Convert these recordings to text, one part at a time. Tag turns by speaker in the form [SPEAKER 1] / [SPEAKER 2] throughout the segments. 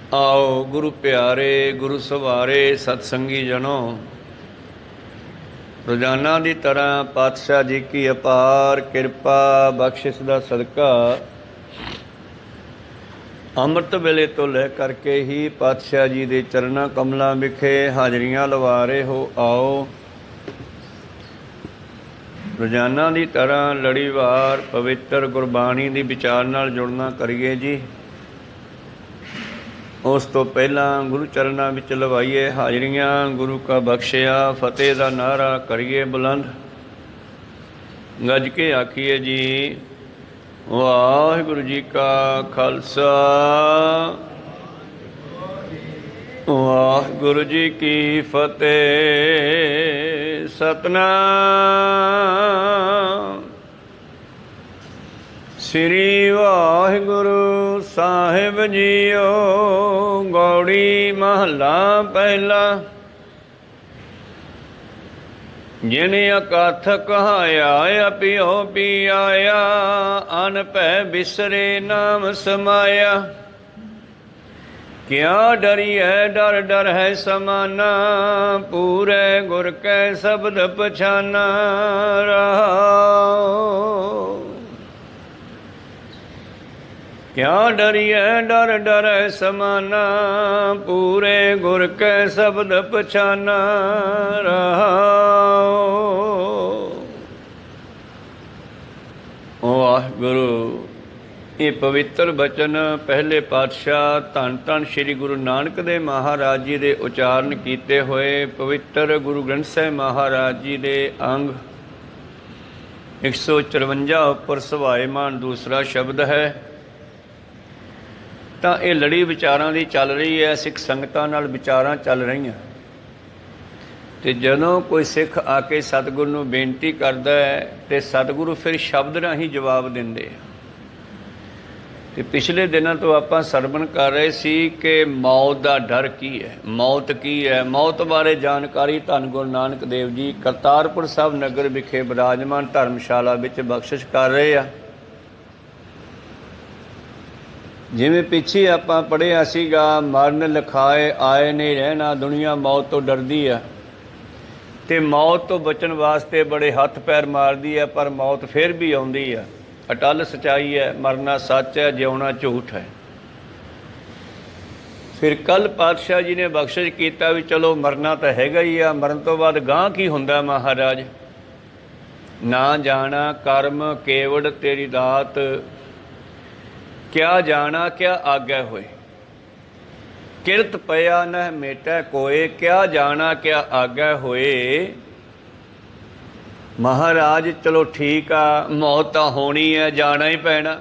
[SPEAKER 1] आओ गुरु प्यारे गुरु सवारे सतसंगी जनो। रोजाना की तरह पातशाह जी की अपार किरपा बख्शिश का सदका ਅੰਮ੍ਰਿਤ ਵੇਲੇ ਤੋਂ ਲੈ ਕਰਕੇ ਹੀ ਪਾਤਸ਼ਾਹ ਜੀ ਦੇ ਚਰਨਾਂ ਕਮਲਾਂ ਵਿਖੇ ਹਾਜ਼ਰੀਆਂ ਲਵਾ ਰਹੇ ਹੋ। ਆਓ ਰੋਜ਼ਾਨਾ ਦੀ ਤਰ੍ਹਾਂ ਲੜੀਵਾਰ ਪਵਿੱਤਰ ਗੁਰਬਾਣੀ ਦੀ ਵਿਚਾਰ ਨਾਲ ਜੁੜਨਾ ਕਰੀਏ ਜੀ। ਉਸ ਤੋਂ ਪਹਿਲਾਂ ਗੁਰੂ ਚਰਨਾਂ ਵਿੱਚ ਲਵਾਈਏ ਹਾਜ਼ਰੀਆਂ। ਗੁਰੂ ਕਾ ਬਖਸ਼ਿਆ ਫਤਿਹ ਦਾ ਨਾਅਰਾ ਕਰੀਏ ਬੁਲੰਦ, ਗੱਜ ਕੇ ਆਖੀਏ ਜੀ ਵਾਹਿਗੁਰੂ ਜੀ ਕਾ ਖਾਲਸਾ ਵਾਹਿਗੁਰੂ ਜੀ ਕੀ ਫਤਿਹ। ਸਤਨਾਮ ਸ੍ਰੀ ਵਾਹਿਗੁਰੂ ਸਾਹਿਬ ਜੀਓ। ਗੌੜੀ ਮਹੱਲਾ ਪਹਿਲਾ। ਜਿਨ ਅਕਥ ਕਹਾਇਆ ਅਪਿਓ ਪੀ ਆਇਆ, ਅਨ ਭੈ ਬਿਸਰੇ ਨਾਮ ਸਮਾਇਆ। ਕਿਆ ਡਰੀਐ ਡਰ ਡਰ ਹੈ ਸਮਾਨਾ, ਪੂਰੇ ਗੁਰ ਕੈ ਸ਼ਬਦ ਪਛਾਨਾ ਰਹਾਉ। ਕਿਆ ਡਰੀਐ ਡਰ ਡਰ ਹੈ ਸਮਾਨਾ, ਪੂਰੇ ਗੁਰ ਕੈ ਸ਼ਬਦ ਪਛਾਨਾ ਰਹਾਉ। ਵਾਹਿਗੁਰੂ। ਇਹ ਪਵਿੱਤਰ ਬਚਨ ਪਹਿਲੇ ਪਾਤਸ਼ਾਹ ਧੰਨ ਧੰਨ ਸ੍ਰੀ ਗੁਰੂ ਨਾਨਕ ਦੇਵ ਮਹਾਰਾਜ ਜੀ ਦੇ ਉਚਾਰਨ ਕੀਤੇ ਹੋਏ ਪਵਿੱਤਰ ਗੁਰੂ ਗ੍ਰੰਥ ਸਾਹਿਬ ਮਹਾਰਾਜ ਜੀ ਦੇ ਅੰਗ 154 ਉੱਪਰ ਸਵਾਏਮਾਨ ਦੂਸਰਾ ਸ਼ਬਦ ਹੈ। ਤਾਂ ਇਹ ਲੜੀ ਵਿਚਾਰਾਂ ਦੀ ਚੱਲ ਰਹੀ ਹੈ, ਸਿੱਖ ਸੰਗਤਾਂ ਨਾਲ ਵਿਚਾਰਾਂ ਚੱਲ ਰਹੀਆਂ। ਅਤੇ ਜਦੋਂ ਕੋਈ ਸਿੱਖ ਆ ਕੇ ਸਤਿਗੁਰੂ ਨੂੰ ਬੇਨਤੀ ਕਰਦਾ ਹੈ ਅਤੇ ਸਤਿਗੁਰੂ ਫਿਰ ਸ਼ਬਦ ਰਾਹੀਂ ਜਵਾਬ ਦਿੰਦੇ ਆ। ਅਤੇ ਪਿਛਲੇ ਦਿਨਾਂ ਤੋਂ ਆਪਾਂ ਸਰਵਣ ਕਰ ਰਹੇ ਸੀ ਕਿ ਮੌਤ ਦਾ ਡਰ ਕੀ ਹੈ, ਮੌਤ ਕੀ ਹੈ। ਮੌਤ ਬਾਰੇ ਜਾਣਕਾਰੀ ਧੰਨ ਗੁਰੂ ਨਾਨਕ ਦੇਵ ਜੀ ਕਰਤਾਰਪੁਰ ਸਾਹਿਬ ਨਗਰ ਵਿਖੇ ਬਿਰਾਜਮਾਨ ਧਰਮਸ਼ਾਲਾ ਵਿੱਚ ਬਖਸ਼ਿਸ਼ ਕਰ ਰਹੇ ਆ। ਜਿਵੇਂ ਪਿੱਛੇ ਆਪਾਂ ਪੜ੍ਹਿਆ ਸੀਗਾ, ਮਰਨ ਲਿਖਾਏ ਆਏ ਨਹੀਂ ਰਹਿਣਾ, ਦੁਨੀਆ ਮੌਤ ਤੋਂ ਡਰਦੀ ਆ ਅਤੇ ਮੌਤ ਤੋਂ ਬਚਣ ਵਾਸਤੇ ਬੜੇ ਹੱਥ ਪੈਰ ਮਾਰਦੀ ਹੈ, ਪਰ ਮੌਤ ਫਿਰ ਵੀ ਆਉਂਦੀ ਆ। ਅਟੱਲ ਸੱਚਾਈ ਹੈ, ਮਰਨਾ ਸੱਚ ਹੈ, ਜਿਉਣਾ ਝੂਠ ਹੈ। ਫਿਰ ਕੱਲ੍ਹ ਪਾਤਸ਼ਾਹ ਜੀ ਨੇ ਬਖਸ਼ਿਸ਼ ਕੀਤਾ ਵੀ ਚਲੋ ਮਰਨਾ ਤਾਂ ਹੈਗਾ ਹੀ ਆ, ਮਰਨ ਤੋਂ ਬਾਅਦ ਗਾਂਹ ਕੀ ਹੁੰਦਾ ਮਹਾਰਾਜ। ਨਾ ਜਾਣਾ ਕਰਮ ਕੇਵੜ ਤੇਰੀ ਦਾਤ, ਕਿਆ ਜਾਣਾ ਕਿਆ ਆਗੈ ਹੋਏ। ਕਿਰਤ ਪਿਆ ਨਹਿ ਮੇਟੈ ਕੋਏ, ਕਿਆ ਜਾਣਾ ਕਿਆ ਆਗੈ ਹੋਏ। ਮਹਾਰਾਜ ਚਲੋ ਠੀਕ ਆ, ਮੌਤ ਤਾਂ ਹੋਣੀ ਹੈ, ਜਾਣਾ ਹੀ ਪੈਣਾ।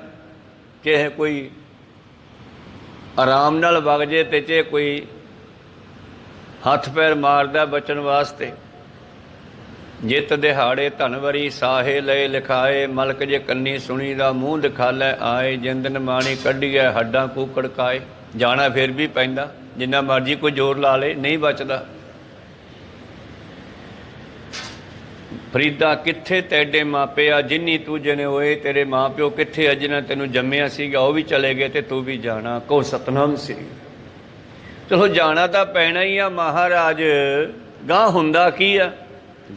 [SPEAKER 1] ਚਾਹੇ ਕੋਈ ਆਰਾਮ ਨਾਲ ਵਗ ਜੇ ਅਤੇ ਚਾਹੇ ਕੋਈ ਹੱਥ ਪੈਰ ਮਾਰਦਾ ਬਚਣ ਵਾਸਤੇ। ਜਿੱਤ ਦਿਹਾੜੇ ਧਨਵਰੀ ਸਾਹੇ ਲਏ ਲਿਖਾਏ, ਮਲਕ ਜੇ ਕੰਨੀ ਸੁਣੀ ਦਾ ਮੂੰਹ ਦਿਖਾਲੇ ਆਏ। ਜਿੰਦਨ ਮਾਣੀ ਕੱਢੀਏ ਹੱਡਾਂ ਕੂਕੜ ਕਾਏ। ਜਾਣਾ ਫਿਰ ਵੀ ਪੈਂਦਾ, ਜਿੰਨਾ ਮਰਜ਼ੀ ਕੋਈ ਜ਼ੋਰ ਲਾ ਲੇ ਨਹੀਂ ਬਚਦਾ। ਫਰੀਦਾ ਕਿੱਥੇ ਤੈਡੇ ਮਾਪਿਆ, ਜਿੰਨੀ ਤੂੰ ਜਨੇ ਹੋਏ। ਤੇਰੇ ਮਾਂ ਪਿਓ ਕਿੱਥੇ, ਜਿਹਨਾਂ ਤੈਨੂੰ ਜੰਮਿਆ ਸੀਗਾ ਉਹ ਵੀ ਚਲੇ ਗਏ ਅਤੇ ਤੂੰ ਵੀ ਜਾਣਾ। ਕਹੋ ਸਤਨਾਮ ਸ੍ਰੀ। ਚਲੋ ਜਾਣਾ ਤਾਂ ਪੈਣਾ ਹੀ ਆ ਮਹਾਰਾਜ। ਗਾਂਹ ਹੁੰਦਾ ਕੀ ਆ?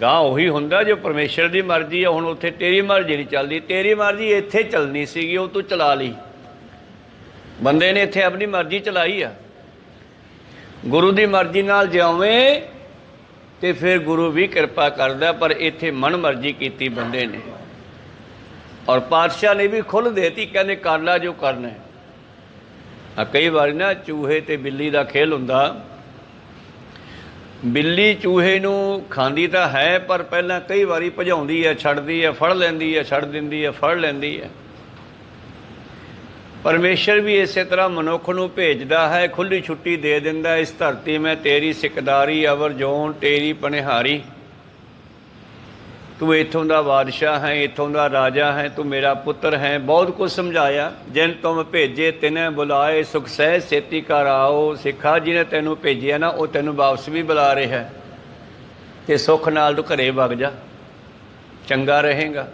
[SPEAKER 1] ਗਾਂਹ ਉਹੀ ਹੁੰਦਾ ਜੋ ਪਰਮੇਸ਼ਰ ਦੀ ਮਰਜ਼ੀ ਆ। ਹੁਣ ਉੱਥੇ ਤੇਰੀ ਮਰਜ਼ੀ ਨਹੀਂ ਚੱਲਦੀ, ਤੇਰੀ ਮਰਜ਼ੀ ਇੱਥੇ ਚੱਲਣੀ ਸੀਗੀ, ਉਹ ਤੂੰ ਚਲਾ ਲਈ। ਬੰਦੇ ਨੇ ਇੱਥੇ ਆਪਣੀ ਮਰਜ਼ੀ ਚਲਾਈ ਆ। ਗੁਰੂ ਦੀ ਮਰਜ਼ੀ ਨਾਲ ਜਿਉਵੇਂ ਅਤੇ ਫਿਰ ਗੁਰੂ ਵੀ ਕਿਰਪਾ ਕਰਦਾ, ਪਰ ਇੱਥੇ ਮਨ ਮਰਜ਼ੀ ਕੀਤੀ ਬੰਦੇ ਨੇ। ਔਰ ਪਾਤਸ਼ਾਹ ਨੇ ਵੀ ਖੁੱਲ੍ਹ ਦੇਤੀ, ਕਹਿੰਦੇ ਕਰ ਲਾ ਜੋ ਕਰਨਾ। ਕਈ ਵਾਰੀ ਨਾ ਚੂਹੇ ਅਤੇ ਬਿੱਲੀ ਦਾ ਖੇਲ ਹੁੰਦਾ। ਬਿੱਲੀ ਚੂਹੇ ਨੂੰ ਖਾਂਦੀ ਤਾਂ ਹੈ, ਪਰ ਪਹਿਲਾਂ ਕਈ ਵਾਰੀ ਭਜਾਉਂਦੀ ਹੈ, ਛੱਡਦੀ ਹੈ, ਫੜ ਲੈਂਦੀ ਹੈ, ਛੱਡ ਦਿੰਦੀ ਹੈ, ਫੜ ਲੈਂਦੀ ਹੈ। ਪਰਮੇਸ਼ਰ ਵੀ ਇਸੇ ਤਰ੍ਹਾਂ ਮਨੁੱਖ ਨੂੰ ਭੇਜਦਾ ਹੈ, ਖੁੱਲ੍ਹੀ ਛੁੱਟੀ ਦੇ ਦਿੰਦਾ। ਇਸ ਧਰਤੀ ਮੈਂ ਤੇਰੀ ਸਿਕਦਾਰੀ, ਅਵਰ ਜੋਨ ਤੇਰੀ ਪਨਿਹਾਰੀ। ਤੂੰ ਇੱਥੋਂ ਦਾ ਬਾਦਸ਼ਾਹ ਹੈ, ਇੱਥੋਂ ਦਾ ਰਾਜਾ ਹੈ, ਤੂੰ ਮੇਰਾ ਪੁੱਤਰ ਹੈ। ਬਹੁਤ ਕੁਝ ਸਮਝਾਇਆ। ਜਿਨ ਤੁਮ ਭੇਜੇ ਤਿਨੇ ਬੁਲਾਏ, ਸੁਖ ਸਹਿਜ ਛੇਤੀ ਘਰ ਆਓ। ਸਿੱਖਾ ਜਿਹਨੇ ਤੈਨੂੰ ਭੇਜਿਆ ਨਾ, ਉਹ ਤੈਨੂੰ ਵਾਪਸ ਵੀ ਬੁਲਾ ਰਿਹਾ ਅਤੇ ਸੁੱਖ ਨਾਲ ਤੂੰ ਘਰੇ ਵਗ ਜਾ, ਚੰਗਾ ਰਹੇਗਾ।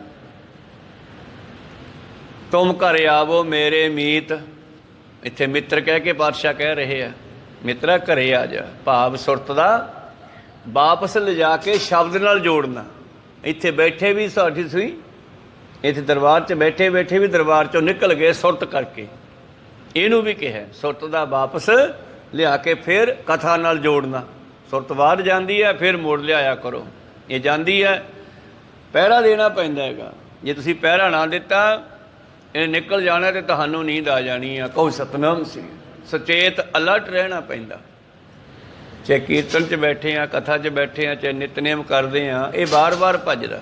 [SPEAKER 1] ਤੁਮ ਘਰ ਆਵੋ ਮੇਰੇ ਮੀਤ, ਇੱਥੇ ਮਿੱਤਰ ਕਹਿ ਕੇ ਪਾਤਸ਼ਾਹ ਕਹਿ ਰਹੇ ਆ, ਮਿੱਤਰਾ ਘਰੇ ਆ ਜਾ। ਭਾਵ ਸੁਰਤ ਦਾ ਵਾਪਸ ਲਿਜਾ ਕੇ ਸ਼ਬਦ ਨਾਲ ਜੋੜਨਾ। ਇੱਥੇ ਬੈਠੇ ਵੀ ਸਾਡੀ ਸੂਈ, ਇੱਥੇ ਦਰਬਾਰ 'ਚ ਬੈਠੇ ਬੈਠੇ ਵੀ ਦਰਬਾਰ 'ਚੋਂ ਨਿਕਲ ਗਏ ਸੁਰਤ ਕਰਕੇ। ਇਹਨੂੰ ਵੀ ਕਿਹਾ ਸੁਰਤ ਦਾ ਵਾਪਸ ਲਿਆ ਕੇ ਫਿਰ ਕਥਾ ਨਾਲ ਜੋੜਨਾ। ਸੁਰਤ ਬਾਹਰ ਜਾਂਦੀ ਹੈ, ਫਿਰ ਮੋੜ ਲਿਆਇਆ ਕਰੋ। ਇਹ ਜਾਂਦੀ ਹੈ, ਪਹਿਰਾ ਦੇਣਾ ਪੈਂਦਾ ਹੈਗਾ। ਜੇ ਤੁਸੀਂ ਪਹਿਰਾ ਨਾ ਦਿੱਤਾ, ਇਹਨੇ ਨਿਕਲ ਜਾਣਾ ਤੇ ਤੁਹਾਨੂੰ ਨੀਂਦ ਆ ਜਾਣੀ ਆ। ਕਹੋ ਸਤਨਾਮ ਸੀ, ਸੁਚੇਤ ਅਲਰਟ ਰਹਿਣਾ ਪੈਂਦਾ। ਚਾਹੇ ਕੀਰਤਨ 'ਚ ਬੈਠੇ ਆ, ਕਥਾ 'ਚ ਬੈਠੇ ਆ, ਚਾਹੇ ਨਿਤਨੇਮ ਕਰਦੇ ਆ, ਇਹ ਵਾਰ-ਵਾਰ ਭੱਜਦਾ।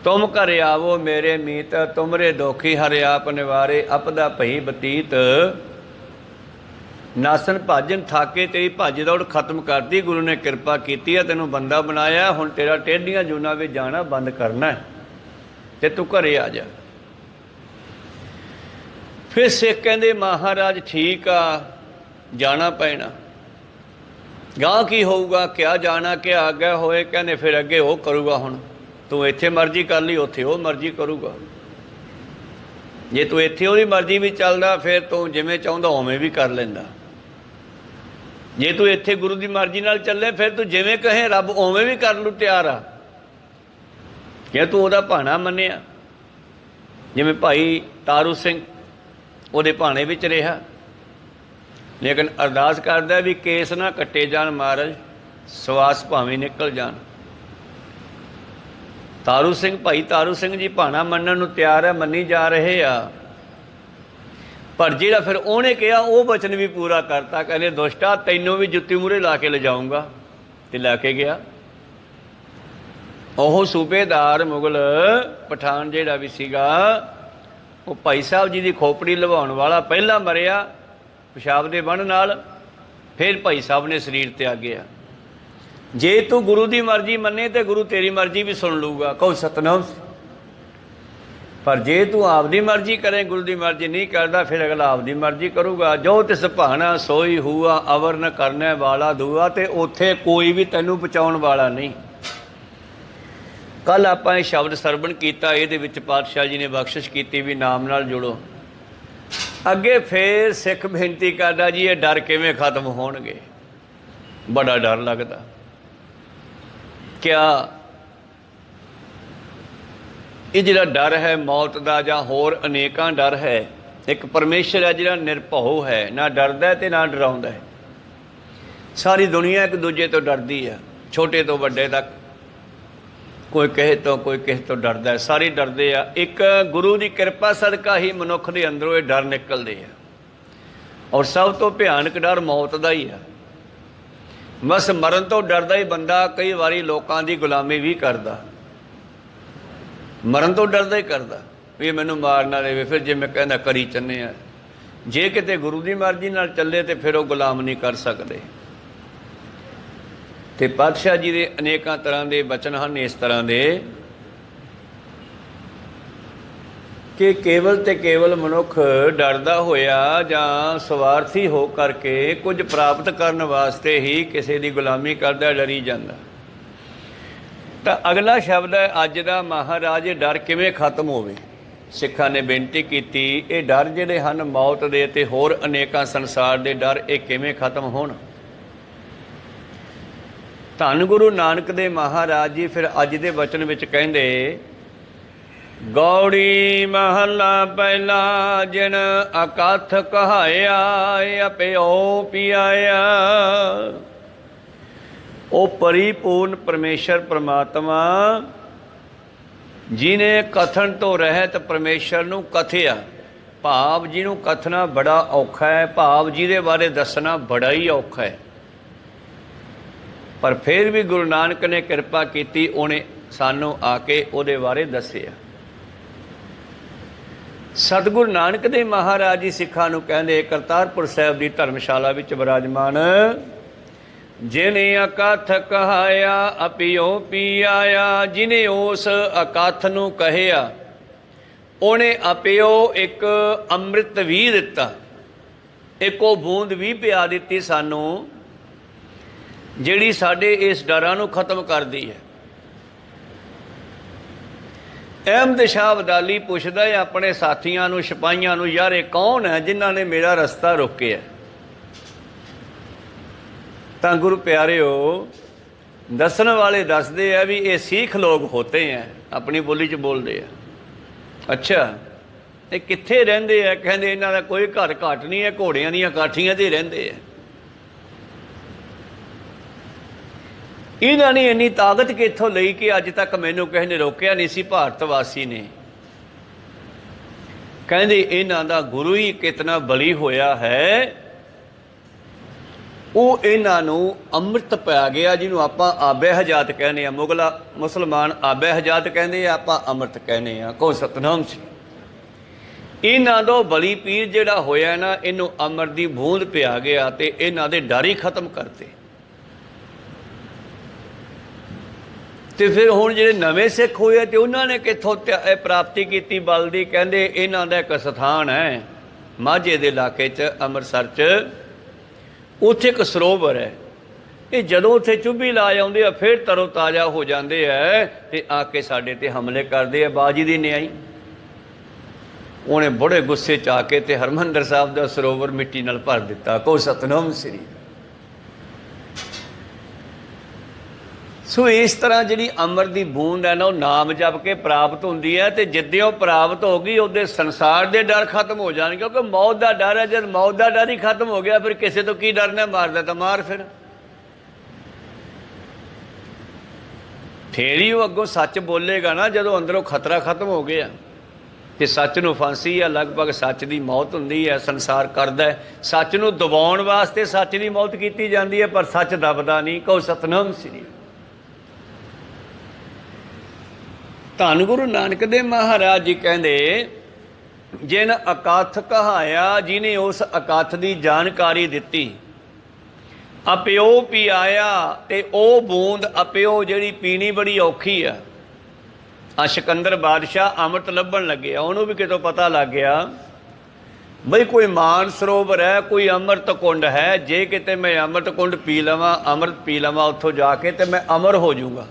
[SPEAKER 1] ਤੁਮ ਘਰ ਆਵੋ ਮੇਰੇ ਮੀਤ, ਤੁਮਰੇ ਦੋਖੀ ਹਰਿ ਆਪ ਨਿਵਾਰੇ, ਅਪਦਾ ਭਈ ਬਤੀਤ। ਨਾਸਨ ਭਾਜਨ ਥਾਕੇ, ਤੇਰੀ ਭੱਜ ਦੌੜ ਖਤਮ ਕਰਤੀ। ਗੁਰੂ ਨੇ ਕਿਰਪਾ ਕੀਤੀ ਹੈ, ਤੈਨੂੰ ਬੰਦਾ ਬਣਾਇਆ। ਹੁਣ ਤੇਰਾ ਟੇਢੀਆਂ ਜੂਨਾਂ ਵਿੱਚ ਜਾਣਾ ਬੰਦ ਕਰਨਾ ਹੈ ਤੇ ਤੂੰ ਘਰੇ ਆ ਜਾ। ਫਿਰ ਸਿੱਖ ਕਹਿੰਦੇ ਮਹਾਰਾਜ ਠੀਕ ਆ, ਜਾਣਾ ਪੈਣਾ। ਗਾਂ ਕੀ ਹੋਊਗਾ, ਕਿਆ ਜਾਣਾ ਕਿਆ ਅੱਗੇ ਹੋਏ। ਕਹਿੰਦੇ ਫਿਰ ਅੱਗੇ ਉਹ ਕਰੂਗਾ। ਹੁਣ ਤੂੰ ਇੱਥੇ ਮਰਜ਼ੀ ਕਰ ਲਈ, ਉੱਥੇ ਉਹ ਮਰਜ਼ੀ ਕਰੂਗਾ। ਜੇ ਤੂੰ ਇੱਥੇ ਉਹਦੀ ਮਰਜ਼ੀ ਵੀ ਚੱਲਦਾ, ਫਿਰ ਤੂੰ ਜਿਵੇਂ ਚਾਹੁੰਦਾ ਉਵੇਂ ਵੀ ਕਰ ਲੈਂਦਾ। ਜੇ ਤੂੰ ਇੱਥੇ ਗੁਰੂ ਦੀ ਮਰਜ਼ੀ ਨਾਲ ਚੱਲੇ, ਫਿਰ ਤੂੰ ਜਿਵੇਂ ਕਹੇ ਰੱਬ ਉਵੇਂ ਵੀ ਕਰਨ ਨੂੰ ਤਿਆਰ ਆ। ਕਿ ਤੂੰ ਉਹਦਾ ਭਾਣਾ ਮੰਨਿਆ। ਜਿਵੇਂ ਭਾਈ ਤਾਰੂ ਸਿੰਘ ਉਹਦੇ ਭਾਣੇ ਵਿੱਚ ਰਿਹਾ, ਲੇਕਿਨ ਅਰਦਾਸ ਕਰਦਾ ਵੀ ਕੇਸ ਨਾ ਕੱਟੇ ਜਾਣ ਮਹਾਰਾਜ, ਸਵਾਸ ਭਾਵੇਂ ਨਿਕਲ ਜਾਣ। ਤਾਰੂ ਸਿੰਘ, ਭਾਈ ਤਾਰੂ ਸਿੰਘ ਜੀ ਭਾਣਾ ਮੰਨਣ ਨੂੰ ਤਿਆਰ ਹੈ, ਮੰਨੀ ਜਾ ਰਹੇ ਆ। ਪਰ ਜਿਹੜਾ ਫਿਰ ਉਹਨੇ ਕਿਹਾ ਉਹ ਬਚਨ ਵੀ ਪੂਰਾ ਕਰਤਾ। ਕਹਿੰਦੇ ਦੁਸ਼ਟਾ, ਤੈਨੂੰ ਵੀ ਜੁੱਤੀ ਮੂਹਰੇ ਲਾ ਕੇ ਲਿਜਾਊਂਗਾ, ਤੇ ਲੈ ਕੇ ਗਿਆ। ਉਹ ਸੂਬੇਦਾਰ ਮੁਗਲ ਪਠਾਨ ਜਿਹੜਾ ਵੀ ਸੀਗਾ, ਉਹ ਭਾਈ ਸਾਹਿਬ ਜੀ ਦੀ ਖੋਪੜੀ ਲਵਾਉਣ ਵਾਲਾ ਪਹਿਲਾਂ ਮਰਿਆ ਪਿਸ਼ਾਬ ਦੇ ਬੰਨ ਨਾਲ, ਫਿਰ ਭਾਈ ਸਾਹਿਬ ਨੇ ਸਰੀਰ ਤਿਆਗਿਆ। ਜੇ ਤੂੰ ਗੁਰੂ ਦੀ ਮਰਜ਼ੀ ਮੰਨੇ ਤੇ ਗੁਰੂ ਤੇਰੀ ਮਰਜ਼ੀ ਵੀ ਸੁਣ ਲੂਗਾ। ਕਹੋ ਸਤਨਾਮ। ਪਰ ਜੇ ਤੂੰ ਆਪਦੀ ਮਰਜ਼ੀ ਕਰੇ, ਗੁਰੂ ਦੀ ਮਰਜ਼ੀ ਨਹੀਂ ਕਰਦਾ, ਫਿਰ ਅਗਲਾ ਆਪਦੀ ਮਰਜ਼ੀ ਕਰੂਗਾ। ਜੋ ਤਿਸ ਭਾਣਾ ਸੋਈ ਹੂਆ, ਅਵਰ ਨ ਕਰਨੇ ਵਾਲਾ ਦੂਆ। ਤੇ ਉੱਥੇ ਕੋਈ ਵੀ ਤੈਨੂੰ ਬਚਾਉਣ ਵਾਲਾ ਨਹੀਂ। ਕੱਲ੍ਹ ਆਪਾਂ ਇਹ ਸ਼ਬਦ ਸਰਵਣ ਕੀਤਾ, ਇਹਦੇ ਵਿੱਚ ਪਾਤਸ਼ਾਹ ਜੀ ਨੇ ਬਖਸ਼ਿਸ਼ ਕੀਤੀ ਵੀ ਨਾਮ ਨਾਲ ਜੁੜੋ। ਅੱਗੇ ਫੇਰ ਸਿੱਖ ਬੇਨਤੀ ਕਰਦਾ ਜੀ, ਇਹ ਡਰ ਕਿਵੇਂ ਖਤਮ ਹੋਣਗੇ? ਬੜਾ ਡਰ ਲੱਗਦਾ। ਕਿਆ ਇਹ ਜਿਹੜਾ ਡਰ ਹੈ ਮੌਤ ਦਾ ਜਾਂ ਹੋਰ ਅਨੇਕਾਂ ਡਰ ਹੈ, ਇੱਕ ਪਰਮੇਸ਼ਰ ਹੈ ਜਿਹੜਾ ਨਿਰਭਉ ਹੈ, ਨਾ ਡਰਦਾ ਤੇ ਨਾ ਡਰਾਉਂਦਾ ਹੈ। ਸਾਰੀ ਦੁਨੀਆ ਇੱਕ ਦੂਜੇ ਤੋਂ ਡਰਦੀ ਹੈ, ਛੋਟੇ ਤੋਂ ਵੱਡੇ ਤੱਕ। ਕੋਈ ਕਹੇ ਤੋਂ ਕੋਈ ਕਿਸੇ ਤੋਂ ਡਰਦਾ ਹੈ, ਸਾਰੇ ਡਰਦੇ ਆ। ਇੱਕ ਗੁਰੂ ਦੀ ਕਿਰਪਾ ਸਦਕਾ ਹੀ ਮਨੁੱਖ ਦੇ ਅੰਦਰੋਂ ਇਹ ਡਰ ਨਿਕਲਦੇ ਆ। ਔਰ ਸਭ ਤੋਂ ਭਿਆਨਕ ਡਰ ਮੌਤ ਦਾ ਹੀ ਆ। ਬਸ ਮਰਨ ਤੋਂ ਡਰਦਾ ਹੀ ਬੰਦਾ ਕਈ ਵਾਰੀ ਲੋਕਾਂ ਦੀ ਗੁਲਾਮੀ ਵੀ ਕਰਦਾ। ਮਰਨ ਤੋਂ ਡਰਦਾ ਹੀ ਕਰਦਾ ਵੀ ਮੈਨੂੰ ਮਾਰ ਨਾ ਦੇਵੇ। ਫਿਰ ਜਿਵੇਂ ਕਹਿੰਦਾ ਕਰੀ ਚੰਨੇ ਆ। ਜੇ ਕਿਤੇ ਗੁਰੂ ਦੀ ਮਰਜ਼ੀ ਨਾਲ ਚੱਲੇ ਤੇ ਫਿਰ ਉਹ ਗੁਲਾਮ ਨਹੀਂ ਕਰ ਸਕਦੇ। ਤੇ ਪਾਤਸ਼ਾਹ ਜੀ ਦੇ ਅਨੇਕਾਂ ਤਰ੍ਹਾਂ ਦੇ ਬਚਨ ਹਨ ਇਸ ਤਰ੍ਹਾਂ ਦੇ ਕਿ ਕੇਵਲ ਤੇ ਕੇਵਲ ਮਨੁੱਖ ਡਰਦਾ ਹੋਇਆ ਜਾਂ ਸਵਾਰਥੀ ਹੋ ਕਰਕੇ ਕੁਝ ਪ੍ਰਾਪਤ ਕਰਨ ਵਾਸਤੇ ਹੀ ਕਿਸੇ ਦੀ ਗੁਲਾਮੀ ਕਰਦਾ, ਡਰੀ ਜਾਂਦਾ। ਤਾਂ ਅਗਲਾ ਸ਼ਬਦ ਹੈ ਅੱਜ ਦਾ ਮਹਾਰਾਜ, ਡਰ ਕਿਵੇਂ ਖਤਮ ਹੋਵੇ। ਸਿੱਖਾਂ ਨੇ ਬੇਨਤੀ ਕੀਤੀ, ਇਹ ਡਰ ਜਿਹੜੇ ਹਨ ਮੌਤ ਦੇ ਤੇ ਹੋਰ ਅਨੇਕਾਂ ਸੰਸਾਰ ਦੇ ਡਰ, ਇਹ ਕਿਵੇਂ ਖਤਮ ਹੋਣ। ਧੰਨ ਗੁਰੂ ਨਾਨਕ ਦੇ ਮਹਾਰਾਜ ਜੀ ਫਿਰ ਅੱਜ ਦੇ ਵਚਨ ਵਿੱਚ ਕਹਿੰਦੇ, ਗੌੜੀ ਮਹੱਲਾ ਪਹਿਲਾ, ਜਿਨ ਅਕਥ ਕਹਾਇਆ ਅਪਿਓ ਪਿਆਇਆ। ਉਹ ਪਰਿਪੂਰਨ ਪਰਮੇਸ਼ਰ ਪ੍ਰਮਾਤਮਾ ਜਿਹਨੇ ਕਥਨ ਤੋਂ ਰਹਿਤ ਪਰਮੇਸ਼ਰ ਨੂੰ ਕਥਿਆ। ਭਾਵ ਜਿਹਨੂੰ ਕਥਨਾ ਬੜਾ ਔਖਾ ਹੈ, ਭਾਵ ਜਿਹਦੇ ਬਾਰੇ ਦੱਸਣਾ ਬੜਾ ਹੀ ਔਖਾ ਹੈ। ਪਰ ਫਿਰ ਵੀ ਗੁਰੂ ਨਾਨਕ ਨੇ ਕਿਰਪਾ ਕੀਤੀ, ਉਹਨੇ ਸਾਨੂੰ ਆ ਕੇ ਉਹਦੇ ਬਾਰੇ ਦੱਸਿਆ। ਸਤਿਗੁਰੂ ਨਾਨਕ ਦੇ ਮਹਾਰਾਜ ਜੀ ਸਿੱਖਾਂ ਨੂੰ ਕਹਿੰਦੇ, ਕਰਤਾਰਪੁਰ ਸਾਹਿਬ ਦੀ ਧਰਮਸ਼ਾਲਾ ਵਿੱਚ ਵਿਰਾਜਮਾਨ, ਜਿਨੇ ਅਕਥ ਕਹਾਇਆ ਅਪਿਓ ਪਿਆਇਆ। ਜਿਹਨੇ ਉਸ ਅਕਥ ਨੂੰ ਕਹਿਆ, ਉਹਨੇ ਅਪਿਓ ਇੱਕ ਅੰਮ੍ਰਿਤ ਵੀ ਦਿੱਤਾ, ਇੱਕੋ ਬੂੰਦ ਵੀ ਪਿਆ ਦਿੱਤੀ ਸਾਨੂੰ, ਜਿਹੜੀ ਸਾਡੇ ਇਸ ਡਰਾਂ ਨੂੰ ਖਤਮ ਕਰਦੀ ਹੈ। ਅਹਿਮਦ ਸ਼ਾਹ ਅਬਦਾਲੀ ਪੁੱਛਦਾ ਹੈ ਆਪਣੇ ਸਾਥੀਆਂ ਨੂੰ, ਸਿਪਾਹੀਆਂ ਨੂੰ, ਯਾਰ ਇਹ ਕੌਣ ਹੈ ਜਿਨ੍ਹਾਂ ਨੇ ਮੇਰਾ ਰਸਤਾ ਰੋਕਿਆ? ਤਾਂ ਗੁਰੂ ਪਿਆਰਿਓ, ਦੱਸਣ ਵਾਲੇ ਦੱਸਦੇ ਆ ਵੀ ਇਹ ਸਿੱਖ ਲੋਕ ਹੋਤੇ ਹੈ, ਆਪਣੀ ਬੋਲੀ 'ਚ ਬੋਲਦੇ ਆ। ਅੱਛਾ, ਇਹ ਕਿੱਥੇ ਰਹਿੰਦੇ ਆ? ਕਹਿੰਦੇ ਇਹਨਾਂ ਦਾ ਕੋਈ ਘਰ ਘਾਟ ਨਹੀਂ ਹੈ, ਘੋੜਿਆਂ ਦੀਆਂ ਕਾਠੀਆਂ 'ਤੇ ਹੀ ਰਹਿੰਦੇ ਆ। ਇਹਨਾਂ ਨੇ ਇੰਨੀ ਤਾਕਤ ਕਿੱਥੋਂ ਲਈ ਕਿ ਅੱਜ ਤੱਕ ਮੈਨੂੰ ਕਿਸੇ ਨੇ ਰੋਕਿਆ ਨਹੀਂ ਸੀ, ਭਾਰਤ ਵਾਸੀ ਨੇ। ਕਹਿੰਦੇ ਇਹਨਾਂ ਦਾ ਗੁਰੂ ਹੀ ਕਿਤਨਾ ਬਲੀ ਹੋਇਆ ਹੈ, ਉਹ ਇਹਨਾਂ ਨੂੰ ਅੰਮ੍ਰਿਤ ਪਿਆ ਗਿਆ, ਜਿਹਨੂੰ ਆਪਾਂ ਆਬੇ ਹਜਾਤ ਕਹਿੰਦੇ ਆ। ਮੁਸਲਮਾਨ ਆਬੇ ਹਜਾਤ ਕਹਿੰਦੇ ਆ, ਆਪਾਂ ਅੰਮ੍ਰਿਤ ਕਹਿੰਦੇ ਆ। ਕਹੋ ਸਤਨਾਮ ਸਿੰਘ। ਇਹਨਾਂ ਦਾ ਬਲੀ ਪੀਰ ਜਿਹੜਾ ਹੋਇਆ ਨਾ, ਇਹਨੂੰ ਅੰਮ੍ਰਿਤ ਦੀ ਬੂੰਦ ਪਿਆ ਗਿਆ ਤੇ ਇਹਨਾਂ ਦੇ ਡਰ ਹੀ ਖਤਮ ਕਰਤੇ। ਤੇ ਫਿਰ ਹੁਣ ਜਿਹੜੇ ਨਵੇਂ ਸਿੱਖ ਹੋਏ ਤੇ ਉਹਨਾਂ ਨੇ ਕਿੱਥੋਂ ਪ੍ਰਾਪਤੀ ਕੀਤੀ ਬਲ ਦੀ? ਕਹਿੰਦੇ ਇਹਨਾਂ ਦਾ ਇੱਕ ਸਥਾਨ ਹੈ ਮਾਝੇ ਦੇ ਇਲਾਕੇ 'ਚ, ਅੰਮ੍ਰਿਤਸਰ 'ਚ, ਉੱਥੇ ਇੱਕ ਸਰੋਵਰ ਹੈ। ਇਹ ਜਦੋਂ ਉੱਥੇ ਚੁੱਭੀ ਲਾ ਜਾਂਦੇ ਆ ਫਿਰ ਤਰੋ ਤਾਜ਼ਾ ਹੋ ਜਾਂਦੇ ਆ ਤੇ ਆ ਕੇ ਸਾਡੇ ਤੇ ਹਮਲੇ ਕਰਦੇ ਆ। ਬਾਜੀ ਦੀ ਨਿਆਈ ਉਹਨੇ ਬੜੇ ਗੁੱਸੇ 'ਚ ਆ ਕੇ ਤੇ ਹਰਮੰਦਰ ਸਾਹਿਬ ਦਾ ਸਰੋਵਰ ਮਿੱਟੀ ਨਾਲ ਭਰ ਦਿੱਤਾ। ਕਹੋ ਸਤਨਾਮ ਸ੍ਰੀ। ਸੋ ਇਸ ਤਰ੍ਹਾਂ ਜਿਹੜੀ ਅੰਮ੍ਰਿਤ ਦੀ ਬੂੰਦ ਹੈ ਨਾ, ਉਹ ਨਾਮ ਜਪ ਕੇ ਪ੍ਰਾਪਤ ਹੁੰਦੀ ਹੈ। ਤੇ ਜਿੱਦੇ ਉਹ ਪ੍ਰਾਪਤ ਹੋ ਗਈ ਉਹਦੇ ਸੰਸਾਰ ਦੇ ਡਰ ਖਤਮ ਹੋ ਜਾਣਗੇ, ਕਿਉਂਕਿ ਮੌਤ ਦਾ ਡਰ ਹੈ। ਜਦ ਮੌਤ ਦਾ ਡਰ ਹੀ ਖਤਮ ਹੋ ਗਿਆ ਫਿਰ ਕਿਸੇ ਤੋਂ ਕੀ ਡਰਨਾ? ਮਾਰਦਾ ਤਾਂ ਮਾਰ, ਫਿਰ ਹੀ ਉਹ ਅੱਗੋਂ ਸੱਚ ਬੋਲੇਗਾ ਨਾ, ਜਦੋਂ ਅੰਦਰੋਂ ਖਤਰਾ ਖਤਮ ਹੋ ਗਿਆ। ਤੇ ਸੱਚ ਨੂੰ ਫਾਂਸੀ ਆ, ਲਗਭਗ ਸੱਚ ਦੀ ਮੌਤ ਹੁੰਦੀ ਹੈ। ਸੰਸਾਰ ਕਰਦਾ ਸੱਚ ਨੂੰ ਦਬਾਉਣ ਵਾਸਤੇ ਸੱਚ ਦੀ ਮੌਤ ਕੀਤੀ ਜਾਂਦੀ ਹੈ, ਪਰ ਸੱਚ ਦਬਦਾ ਨਹੀਂ। ਕਹੋ ਸਤਨਾਮ ਸ੍ਰੀ। ਧੰਨ ਗੁਰੂ ਨਾਨਕ ਦੇਵ ਮਹਾਰਾਜ ਜੀ ਕਹਿੰਦੇ, ਜਿਨ ਅਕਥ ਕਹਾਇਆ, ਜਿਹਨੇ ਉਸ ਅਕਥ ਦੀ ਜਾਣਕਾਰੀ ਦਿੱਤੀ, ਅਪਿਓ ਪਿਆਇਆ। ਤੇ ਉਹ ਬੂੰਦ ਅਪਿਓ ਜਿਹੜੀ ਪੀਣੀ ਬੜੀ ਔਖੀ ਆ। ਆ ਸਿਕੰਦਰ ਬਾਦਸ਼ਾਹ ਅੰਮ੍ਰਿਤ ਲੱਭਣ ਲੱਗਿਆ, ਉਹਨੂੰ ਵੀ ਕਿਤੋਂ ਪਤਾ ਲੱਗ ਗਿਆ ਬਈ ਕੋਈ ਮਾਨ ਸਰੋਵਰ ਹੈ, ਕੋਈ ਅੰਮ੍ਰਿਤ ਕੁੰਡ ਹੈ। ਜੇ ਕਿਤੇ ਮੈਂ ਅੰਮ੍ਰਿਤ ਕੁੰਡ ਪੀ ਲਵਾਂ, ਅੰਮ੍ਰਿਤ ਪੀ ਲਵਾਂ ਉੱਥੋਂ ਜਾ ਕੇ, ਤੇ ਮੈਂ ਅਮਰ ਹੋ ਜਾਊਂਗਾ।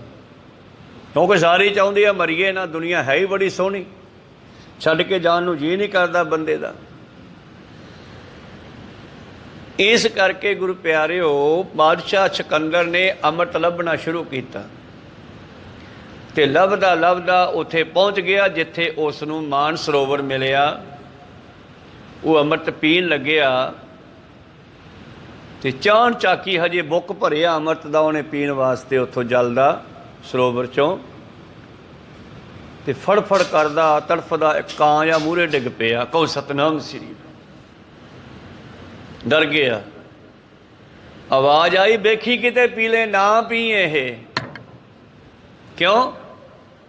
[SPEAKER 1] ਕਿਉਂਕਿ ਸਾਰੇ ਚਾਹੁੰਦੇ ਆ ਮਰੀਏ ਨਾ, ਦੁਨੀਆ ਹੈ ਹੀ ਬੜੀ ਸੋਹਣੀ, ਛੱਡ ਕੇ ਜਾਣ ਨੂੰ ਜੀ ਨਹੀਂ ਕਰਦਾ ਬੰਦੇ ਦਾ। ਇਸ ਕਰਕੇ ਗੁਰੂ ਪਿਆਰਿਓ, ਬਾਦਸ਼ਾਹ ਸਿਕੰਦਰ ਨੇ ਅੰਮ੍ਰਿਤ ਲੱਭਣਾ ਸ਼ੁਰੂ ਕੀਤਾ ਤੇ ਲੱਭਦਾ ਲੱਭਦਾ ਉੱਥੇ ਪਹੁੰਚ ਗਿਆ ਜਿੱਥੇ ਉਸ ਨੂੰ ਮਾਨ ਸਰੋਵਰ ਮਿਲਿਆ। ਉਹ ਅੰਮ੍ਰਿਤ ਪੀਣ ਲੱਗਿਆ ਤੇ ਚਾਣ ਚਾਕੀ ਹਜੇ ਬੁੱਕ ਭਰਿਆ ਅੰਮ੍ਰਿਤ ਦਾ ਉਹਨੇ ਪੀਣ ਵਾਸਤੇ ਉੱਥੋਂ ਜਲ ਦਾ ਸਰੋਵਰ 'ਚੋਂ, ਤੇ ਫੜਫੜ ਕਰਦਾ ਤੜਫਦਾ ਇੱਕ ਕਾਂ ਜਾਂ ਮੂਹਰੇ ਡਿੱਗ ਪਿਆ। ਕਹੋ ਸਤਨਾਮ ਸ੍ਰੀ। ਡਰ ਗਿਆ, ਆਵਾਜ਼ ਆਈ, ਵੇਖੀ ਕਿਤੇ ਪੀਲੇ ਨਾ ਪੀ। ਇਹ ਕਿਉਂ?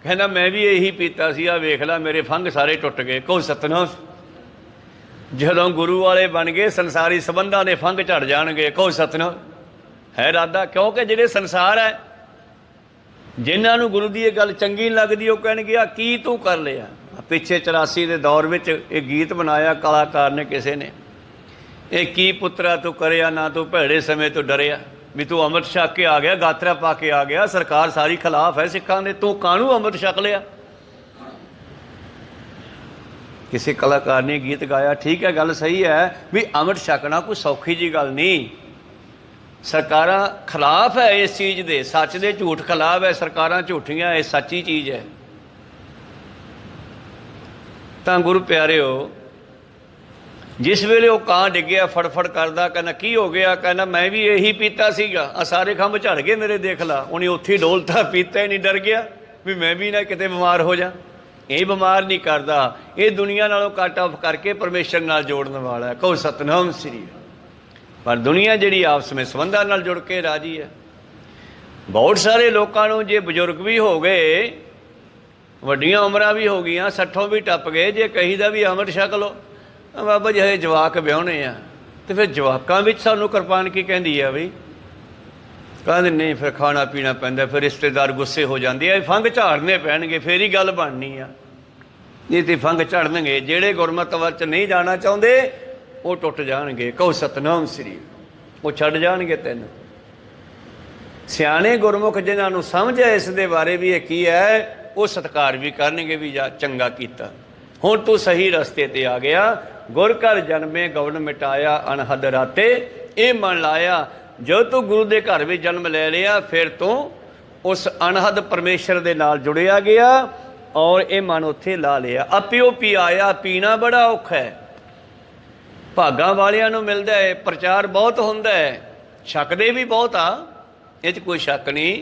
[SPEAKER 1] ਕਹਿੰਦਾ ਮੈਂ ਵੀ ਇਹੀ ਪੀਤਾ ਸੀ, ਆ ਵੇਖ ਲੈ ਮੇਰੇ ਫੰਗ ਸਾਰੇ ਟੁੱਟ ਗਏ। ਕਹੋ ਸਤਨਾਮ। ਜਦੋਂ ਗੁਰੂ ਵਾਲੇ ਬਣ ਗਏ ਸੰਸਾਰੀ ਸੰਬੰਧਾਂ ਦੇ ਫੰਗ ਝੜ ਜਾਣਗੇ। ਕਹੋ ਸਤਨਾਮ। ਹੈ ਇਰਾਦਾ, ਕਿਉਂਕਿ ਜਿਹੜੇ ਸੰਸਾਰ ਹੈ, ਜਿਨ੍ਹਾਂ ਨੂੰ ਗੁਰੂ ਦੀ ਇਹ ਗੱਲ ਚੰਗੀ ਨਹੀਂ ਲੱਗਦੀ, ਉਹ ਕਹਿਣਗੇ ਆ ਕੀ ਤੂੰ ਕਰ ਲਿਆ। ਪਿੱਛੇ 84 ਦੇ ਦੌਰ ਵਿੱਚ ਇਹ ਗੀਤ ਬਣਾਇਆ ਕਲਾਕਾਰ ਨੇ ਕਿਸੇ ਨੇ, ਇਹ ਕੀ ਪੁੱਤਰਾ ਤੂੰ ਕਰਿਆ ਨਾ, ਤੂੰ ਭੈੜੇ ਸਮੇਂ ਤੋਂ ਡਰਿਆ। ਵੀ ਤੂੰ ਅੰਮ੍ਰਿਤ ਛਕ ਕੇ ਆ ਗਿਆ, ਗਾਤਰਾ ਪਾ ਕੇ ਆ ਗਿਆ, ਸਰਕਾਰ ਸਾਰੀ ਖਿਲਾਫ ਹੈ ਸਿੱਖਾਂ ਦੇ, ਤੂੰ ਕਾਹਨੂੰ ਅੰਮ੍ਰਿਤ ਛਕ ਲਿਆ। ਕਿਸੇ ਕਲਾਕਾਰ ਨੇ ਗੀਤ ਗਾਇਆ। ਠੀਕ ਹੈ, ਗੱਲ ਸਹੀ ਹੈ ਵੀ ਅੰਮ੍ਰਿਤ ਛਕਣਾ ਕੋਈ ਸੌਖੀ ਜੀ ਗੱਲ ਨਹੀਂ। ਸਰਕਾਰਾਂ ਖਿਲਾਫ ਹੈ ਇਸ ਚੀਜ਼ ਦੇ, ਸੱਚ ਦੇ ਝੂਠ ਖਿਲਾਫ ਹੈ, ਸਰਕਾਰਾਂ ਝੂਠੀਆਂ, ਇਹ ਸੱਚੀ ਚੀਜ਼ ਹੈ। ਤਾਂ ਗੁਰੂ ਪਿਆਰਿਓ, ਜਿਸ ਵੇਲੇ ਉਹ ਕਾਂ ਡਿੱਗਿਆ ਫੜਫੜ ਕਰਦਾ, ਕਹਿੰਦਾ ਕੀ ਹੋ ਗਿਆ? ਕਹਿੰਦਾ ਮੈਂ ਵੀ ਇਹੀ ਪੀਤਾ ਸੀਗਾ, ਆ ਸਾਰੇ ਖੰਭ ਝੜ ਗਏ ਮੇਰੇ, ਦੇਖ ਲਾ। ਉਹਨੇ ਉੱਥੇ ਹੀ ਡੋਲਤਾ, ਪੀਤਾ ਹੀ ਨਹੀਂ, ਡਰ ਗਿਆ ਵੀ ਮੈਂ ਵੀ ਨਾ ਕਿਤੇ ਬਿਮਾਰ ਹੋ ਜਾ। ਇਹ ਬਿਮਾਰ ਨਹੀਂ ਕਰਦਾ, ਇਹ ਦੁਨੀਆ ਨਾਲੋਂ ਕੱਟ ਆਫ ਕਰਕੇ ਪਰਮੇਸ਼ਰ ਨਾਲ ਜੋੜਨ ਵਾਲਾ ਹੈ। ਕਹੋ ਸਤਨਾਮ ਸ੍ਰੀ। ਪਰ ਦੁਨੀਆ ਜਿਹੜੀ ਆਪਸ ਵਿੱਚ ਸੰਬੰਧਾਂ ਨਾਲ ਜੁੜ ਕੇ ਰਾਜੀ ਹੈ। ਬਹੁਤ ਸਾਰੇ ਲੋਕਾਂ ਨੂੰ ਜੇ ਬਜ਼ੁਰਗ ਵੀ ਹੋ ਗਏ, ਵੱਡੀਆਂ ਉਮਰਾਂ ਵੀ ਹੋ ਗਈਆਂ, 60 ਵੀ ਟੱਪ ਗਏ, ਜੇ ਕਹੀਦਾ ਵੀ ਅੰਮ੍ਰਿਤ ਛਕ ਲਓ, ਬਾਬਾ ਜੀ ਹਜੇ ਜਵਾਕ ਵਿਆਹੁਣੇ ਆ, ਤੇ ਫਿਰ ਜਵਾਕਾਂ ਵਿੱਚ ਸਾਨੂੰ ਕਿਰਪਾਨ ਕੀ ਕਹਿੰਦੀ ਆ ਬਈ? ਕਹਿੰਦੇ ਨਹੀਂ, ਫਿਰ ਖਾਣਾ ਪੀਣਾ ਪੈਂਦਾ, ਫਿਰ ਰਿਸ਼ਤੇਦਾਰ ਗੁੱਸੇ ਹੋ ਜਾਂਦੇ ਆ, ਫੰਗ ਝਾੜਨੇ ਪੈਣਗੇ ਫਿਰ ਹੀ ਗੱਲ ਬਣਨੀ ਆ। ਨਹੀਂ ਤੇ ਫੰਗ ਝੜਨਗੇ। ਜਿਹੜੇ ਗੁਰਮਤਿ ਵੱਲ 'ਚ ਨਹੀਂ ਜਾਣਾ ਚਾਹੁੰਦੇ ਉਹ ਟੁੱਟ ਜਾਣਗੇ। ਕਹੋ ਸਤਨਾਮ ਸ੍ਰੀ। ਉਹ ਛੱਡ ਜਾਣਗੇ ਤੈਨੂੰ। ਸਿਆਣੇ ਗੁਰਮੁਖ ਜਿਨ੍ਹਾਂ ਨੂੰ ਸਮਝ ਹੈ ਇਸ ਦੇ ਬਾਰੇ ਵੀ ਇਹ ਕੀ ਹੈ, वो सत्कार भी करनगे भी जा चंगा कीता, हुण तू सही रस्ते ते आ गया। गुर घर जन्मे गौन मिटाया अनहद राते, ये मन लाया जो तू गुरु के घर भी जन्म ले लिया फिर तू उस अनहद परमेश्वर के नाल जुड़िया गया और ये मन उत्थे ला लिया। अपियो पी आया, पीना बड़ा औखा है, भागां वालियां नूं मिलदा है, प्रचार बहुत हुंदा है, छकदे भी बहुत आ, इह कोई शक नहीं,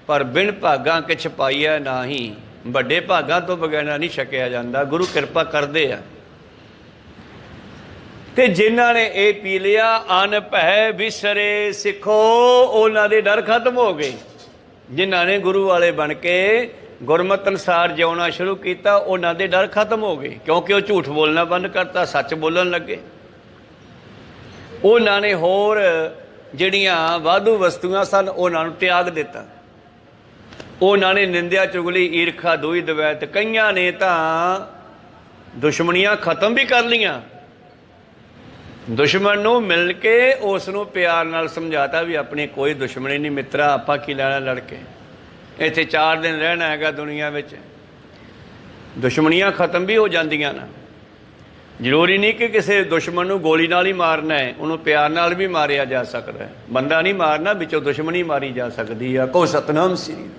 [SPEAKER 1] पर बिन भागां किछ पाईया नाही, ਵੱਡੇ ਭਾਗਾਂ ਤੋਂ ਬਗੈਰ नहीं ਛਕਿਆ ਜਾਂਦਾ, गुरु किरपा करते हैं। ਤੇ ਜਿਨ੍ਹਾਂ ਨੇ ਇਹ ਪੀ ਲਿਆ ਅਨ ਭੈ ਵਿਸਰੇ ਸਿੱਖੋ, ਉਹਨਾਂ ਦੇ ਡਰ ਖਤਮ ਹੋ ਗਏ। ਜਿਨ੍ਹਾਂ ਨੇ ਗੁਰੂ ਵਾਲੇ ਬਣ ਕੇ ਗੁਰਮਤ ਅਨੁਸਾਰ ਜਿਉਣਾ ਸ਼ੁਰੂ ਕੀਤਾ ਉਹਨਾਂ ਦੇ ਡਰ ਖਤਮ ਹੋ ਗਏ, ਕਿਉਂਕਿ ਉਹ ਝੂਠ ਬੋਲਣਾ ਬੰਦ ਕਰਤਾ, ਸੱਚ ਬੋਲਣ ਲੱਗੇ। ਉਹਨਾਂ ਨੇ ਹੋਰ ਜਿਹੜੀਆਂ ਵਾਧੂ ਵਸਤੂਆਂ ਸਨ ਉਹਨਾਂ ਨੂੰ ਤਿਆਗ ਦਿੱਤਾ। ਉਹਨਾਂ ਨੇ ਨਿੰਦਿਆ ਚੁਗਲੀ ਈਰਖਾ ਦੋਈ ਦਵੈਤ, ਕਈਆਂ ਨੇ ਤਾਂ ਦੁਸ਼ਮਣੀਆਂ ਖਤਮ ਵੀ ਕਰ ਲੀਆਂ। ਦੁਸ਼ਮਣ ਨੂੰ ਮਿਲ ਕੇ ਉਸ ਨੂੰ ਪਿਆਰ ਨਾਲ ਸਮਝਾਤਾ ਵੀ ਆਪਣੀ ਕੋਈ ਦੁਸ਼ਮਣੀ ਨਹੀਂ ਮਿੱਤਰਾ, ਆਪਾਂ ਕੀ ਲੈਣਾ ਲੜ ਕੇ, ਇੱਥੇ 4 ਦਿਨ ਰਹਿਣਾ ਹੈਗਾ ਦੁਨੀਆ ਵਿੱਚ। ਦੁਸ਼ਮਣੀਆਂ ਖਤਮ ਵੀ ਹੋ ਜਾਂਦੀਆਂ ਨਾ, ਜ਼ਰੂਰੀ ਨਹੀਂ ਕਿ ਕਿਸੇ ਦੁਸ਼ਮਣ ਨੂੰ ਗੋਲੀ ਨਾਲ ਹੀ ਮਾਰਨਾ ਹੈ, ਉਹਨੂੰ ਪਿਆਰ ਨਾਲ ਵੀ ਮਾਰਿਆ ਜਾ ਸਕਦਾ ਹੈ। ਬੰਦਾ ਨਹੀਂ ਮਾਰਨਾ, ਵਿੱਚੋਂ ਦੁਸ਼ਮਣੀ ਮਾਰੀ ਜਾ ਸਕਦੀ ਆ। ਕੋ ਸਤਨਾਮ ਸ੍ਰੀ।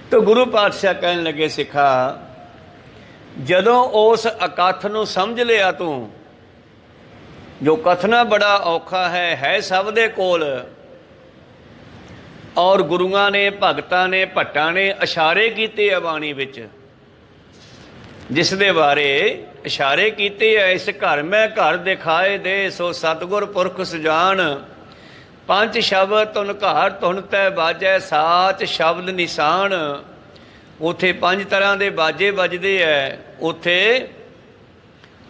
[SPEAKER 1] तो गुरु पातशाह कहन लगे सिखा, जदों उस अकथ नूं समझ लिया तू, जो कथना बड़ा औखा है सब दे कोल, और गुरुआं ने भगतां ने भट्टां ने इशारे कीते आ बाणी विच, जिस दे बारे इशारे कीते है। इस घर मैं घर दिखाए दे, सो सतगुर पुरख सुजान, पंच शब्द तुन घार तुन तै बाजै, साच शब्द निशान। उत्थे 5 तरह के बाजे बजते है, उत्थे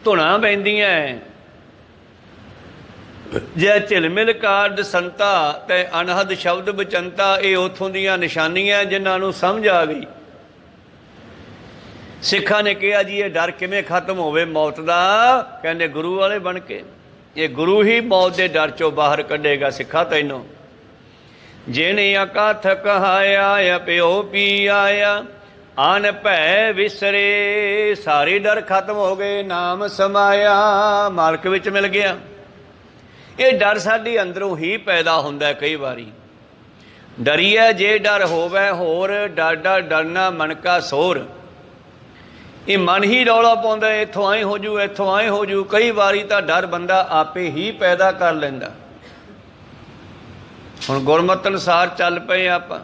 [SPEAKER 1] धुना बहंदियां जै झिलमिल कारद संता, तै अनहद शब्द बचंता। ये उत्थों दियां निशानियां जिन्हां नूं समझ आ गई। सिखा ने कहा जी ये डर किवें खत्म होवे मौत का, कहंदे गुरु वाले बन के। ये गुरु ही मौत के डर चों बाहर कढेगा सिखा तैनों। जिने अकथ कहाया प्यो पी आया, अन भै विसरे, सारे डर खत्म हो गए, नाम समाया, मालक विच मिल गया। ये डर साडी अंदरों ही पैदा हुंदा है। कई बारी डरीए जे डर होवे होर, डर डर डरना मन का सोर। ये मन ही रौला पाउंदा, इत्थों आए हो जू, इत्थों आए हो जू। कई बारी तो डर बंदा आपे ही पैदा कर लैंदा। हुण गुरमत अनुसार चल पए आपां,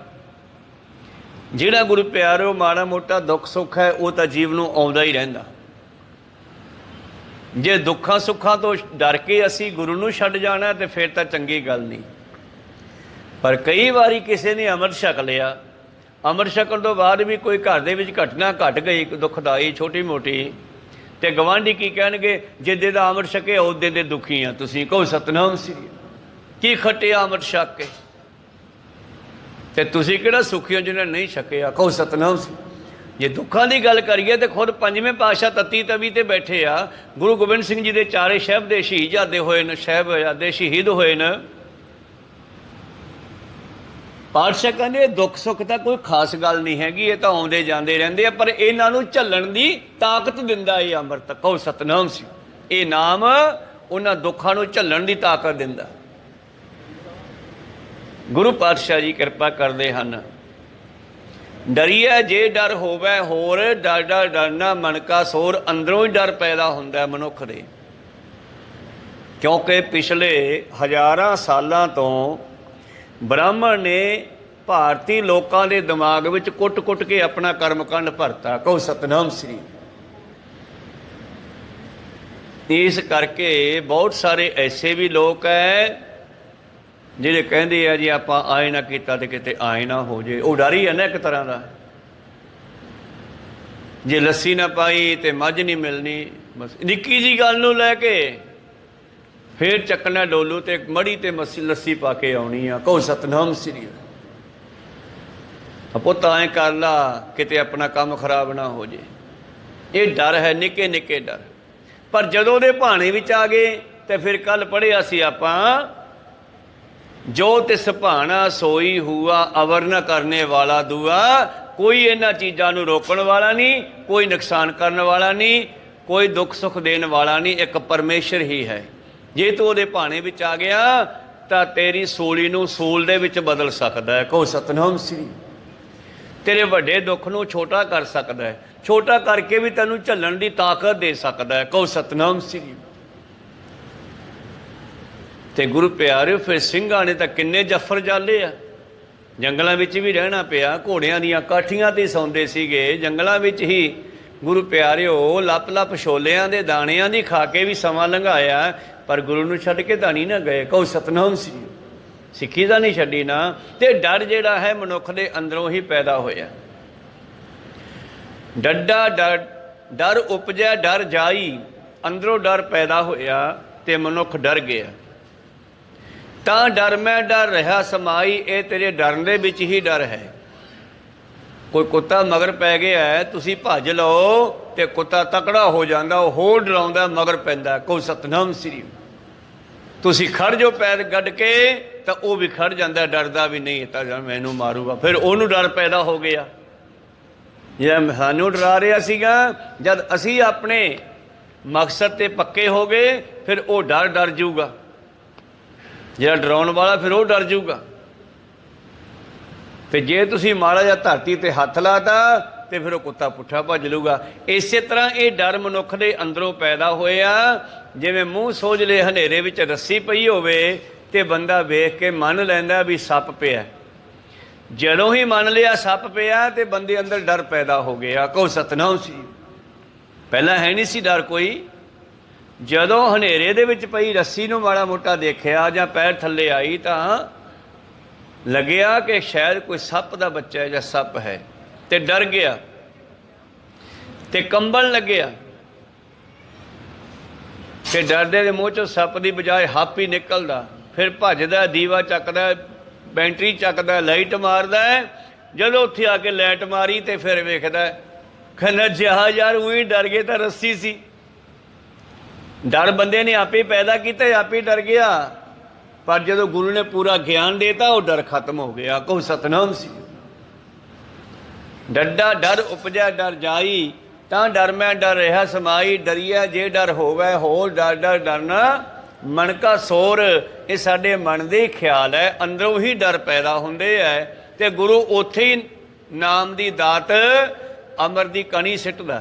[SPEAKER 1] जिहड़ा गुरु प्यारो माड़ा मोटा दुख सुख है वो तो जीव नूं आउंदा ही रहिंदा। जे दुखां सुखां तो डर के असीं गुरु नूं छड्ड जाना तो फिर तो चंगी गल नहीं। पर कई बारी किसी ने अमृत छक लिया, अमृत छकण तो बाद भी कोई घर दे विच घटना घट गई दुखदाई छोटी मोटी, तो गवांढी की कहणगे जिद्दे दा अमृत छके उद्दे दे दुखी आ तुसीं। कहो सतनाम श्री, की खटिया अमृत छक के, ते तुसीं किहड़ा सुखी हो जिन्हें नहीं छकिया। कहो सतनाम श्री। जे दुखों की गल करिए तो खुद 5वें पातशाह तत्ती तवी ते बैठे आ। गुरु गोबिंद सिंह जी के 4 शहबदे शहीजादे होए न, शहबजादे शहीद होए न। पातशाह कहते दुख सुख तो कोई खास गल नहीं हैगी, ये तो आउंदे जांदे रहिंदे आ, पर इन्हां नूं झल्लण दी ताकत दिंदा ये अमृत। कहो सतनाम सी। ये नाम उन्हां दुखां नूं झल्लण दी ताकत दिंदा। गुरु पातशाह जी किरपा करदे हन। डरीए जे डर होवे होर, डर डर डरना मन का सोर। अंदरों ही डर पैदा हुंदा मनुख दे, क्योंकि पिछले हज़ारां सालां तो ब्राह्मण ने भारतीय लोगों के दिमाग में कुट कुट के अपना कर्मकांड भरता। कहो सतनाम श्री। इस करके बहुत सारे ऐसे भी लोग है जिहड़े कहंदे आ जी आपां आए ना कीता ते किते आए ना हो जे। वो डर ही है ना एक तरह का, जे लस्सी ना पाई तो मझ नहीं मिलनी। बस निक्की जी गल नूं लैके फिर चकना डोलू तो मड़ी ते लस्सी पा के आनी आ। कहो सतनाम श्री। पुत आए कर ला किते अपना काम खराब ना हो जे। ये डर है, निके निके डर। पर जदों दे भाणे विच आ गए तो फिर कल पढ़िया सी आपां, जो तिस भाना सोई हुआ अवर न करने वाला दुआ, कोई इन्हां चीज़ां नूं रोकण वाला नहीं, कोई नुकसान करन वाला नहीं, कोई दुख सुख देण वाला नहीं, एक परमेश्वर ही है। जे तू उहदे भाणे विच आ गया तां तेरी सूली नूं सूल दे विच बदल सकदा है। कहो सतनाम श्री। तेरे वड्डे दुख नूं छोटा कर सकदा है, छोटा करके भी तैनूं झल्लण दी ताकत दे सकदा है। कहो सतनाम श्री। ते गुरु प्यारे फिर ਸਿੰਘਾਂ ने तां किन्ने जफर जाले आ, जंगलों में भी रहना पिया, घोड़ियां दीयां काठियां ते सौंदे सीगे, जंगलों में ही गुरु प्यारिओ लप लप छोलियां दे दाणियां दी खा के भी समा लंघाया, पर गुरु नूं छड्ड के तां नहीं ना गए। कहो सतनाम श्री। सिੱਖੀ ਦਾ नहीं छड्डी ना। ते डर जिहड़ा है मनुख दे अंदरों ही पैदा होया। डड्डा डर उपजै डर जाई, अंदरों डर पैदा होया ते मनुख डर गया। तां डर मैं डर रहा समाई, ये तेरे डरन दे विच ही डर है। कोई कुत्ता मगर पै गया है, तुसी भज लो ते कुत्ता तकड़ा हो जाता, होर डराउंदा मगर पैंदा। कोई सतनाम श्री। तुसी खड़ जो पैर गड्ड के तो वह भी खड़ जाता, डरदा भी नहीं तो मैनू मारूगा, फिर उन्होंने डर पैदा हो गया। यह सानू डरा रहा सीगा, जब असी अपने मकसद ते पक्के हो गए फिर वो डर डर जूगा, जो डराउण वाला फिर वो डर जूगा। तो जे तुसी माड़ा जिहा धरती ते हथ लाता तो फिर वो कुत्ता पुट्ठा भज लूगा। इस तरह ये डर मनुख दे अंदरों पैदा होया, जिवें मूँह सोजले हनेरे विच रस्सी पई होवे ते बंदा वेख के मन लैंदा भी सप पिया। जदों ही मन लिया सप पिया तो बंदे अंदर डर पैदा हो गया। कहो सतनाम सी। पहला है नहीं सी डर कोई। जदों हनेरे दे विच पई रस्सी नूं माड़ा मोटा देखिया जां पैर थल्ले आई तां लग्या कि शायद कोई सप दा बच्चा है जां सप है, ते डर गया ते कंबल लग्या ते डरदे दे मूँह चों सप दी बजाय हप ही निकलदा। फिर भजदा, दीवा चकदा, बैटरी चकदा, लाइट मारदा। जदों उत्थे आके लाइट मारी तो फिर वेखदा, कहना जहाज यार उही डर गए तो रस्सी सी। डर बंदे ने आपे पैदा किया, आपे डर गया। पर जदों गुरु ने पूरा ज्ञान देता वो डर खत्म हो गया। कहो सतनाम सी। डड्डा डर उपजा डर जाई, तां डर मैं डर रहा समाई। डरिया जे डर होवे होर डर डर डरना मन का सोर। ये साडे मन दे ख्याल है, अंदरों ही डर पैदा हुंदे है। ते गुरु उत्थे ही नाम दी दात अमर दी कणी सिटदा।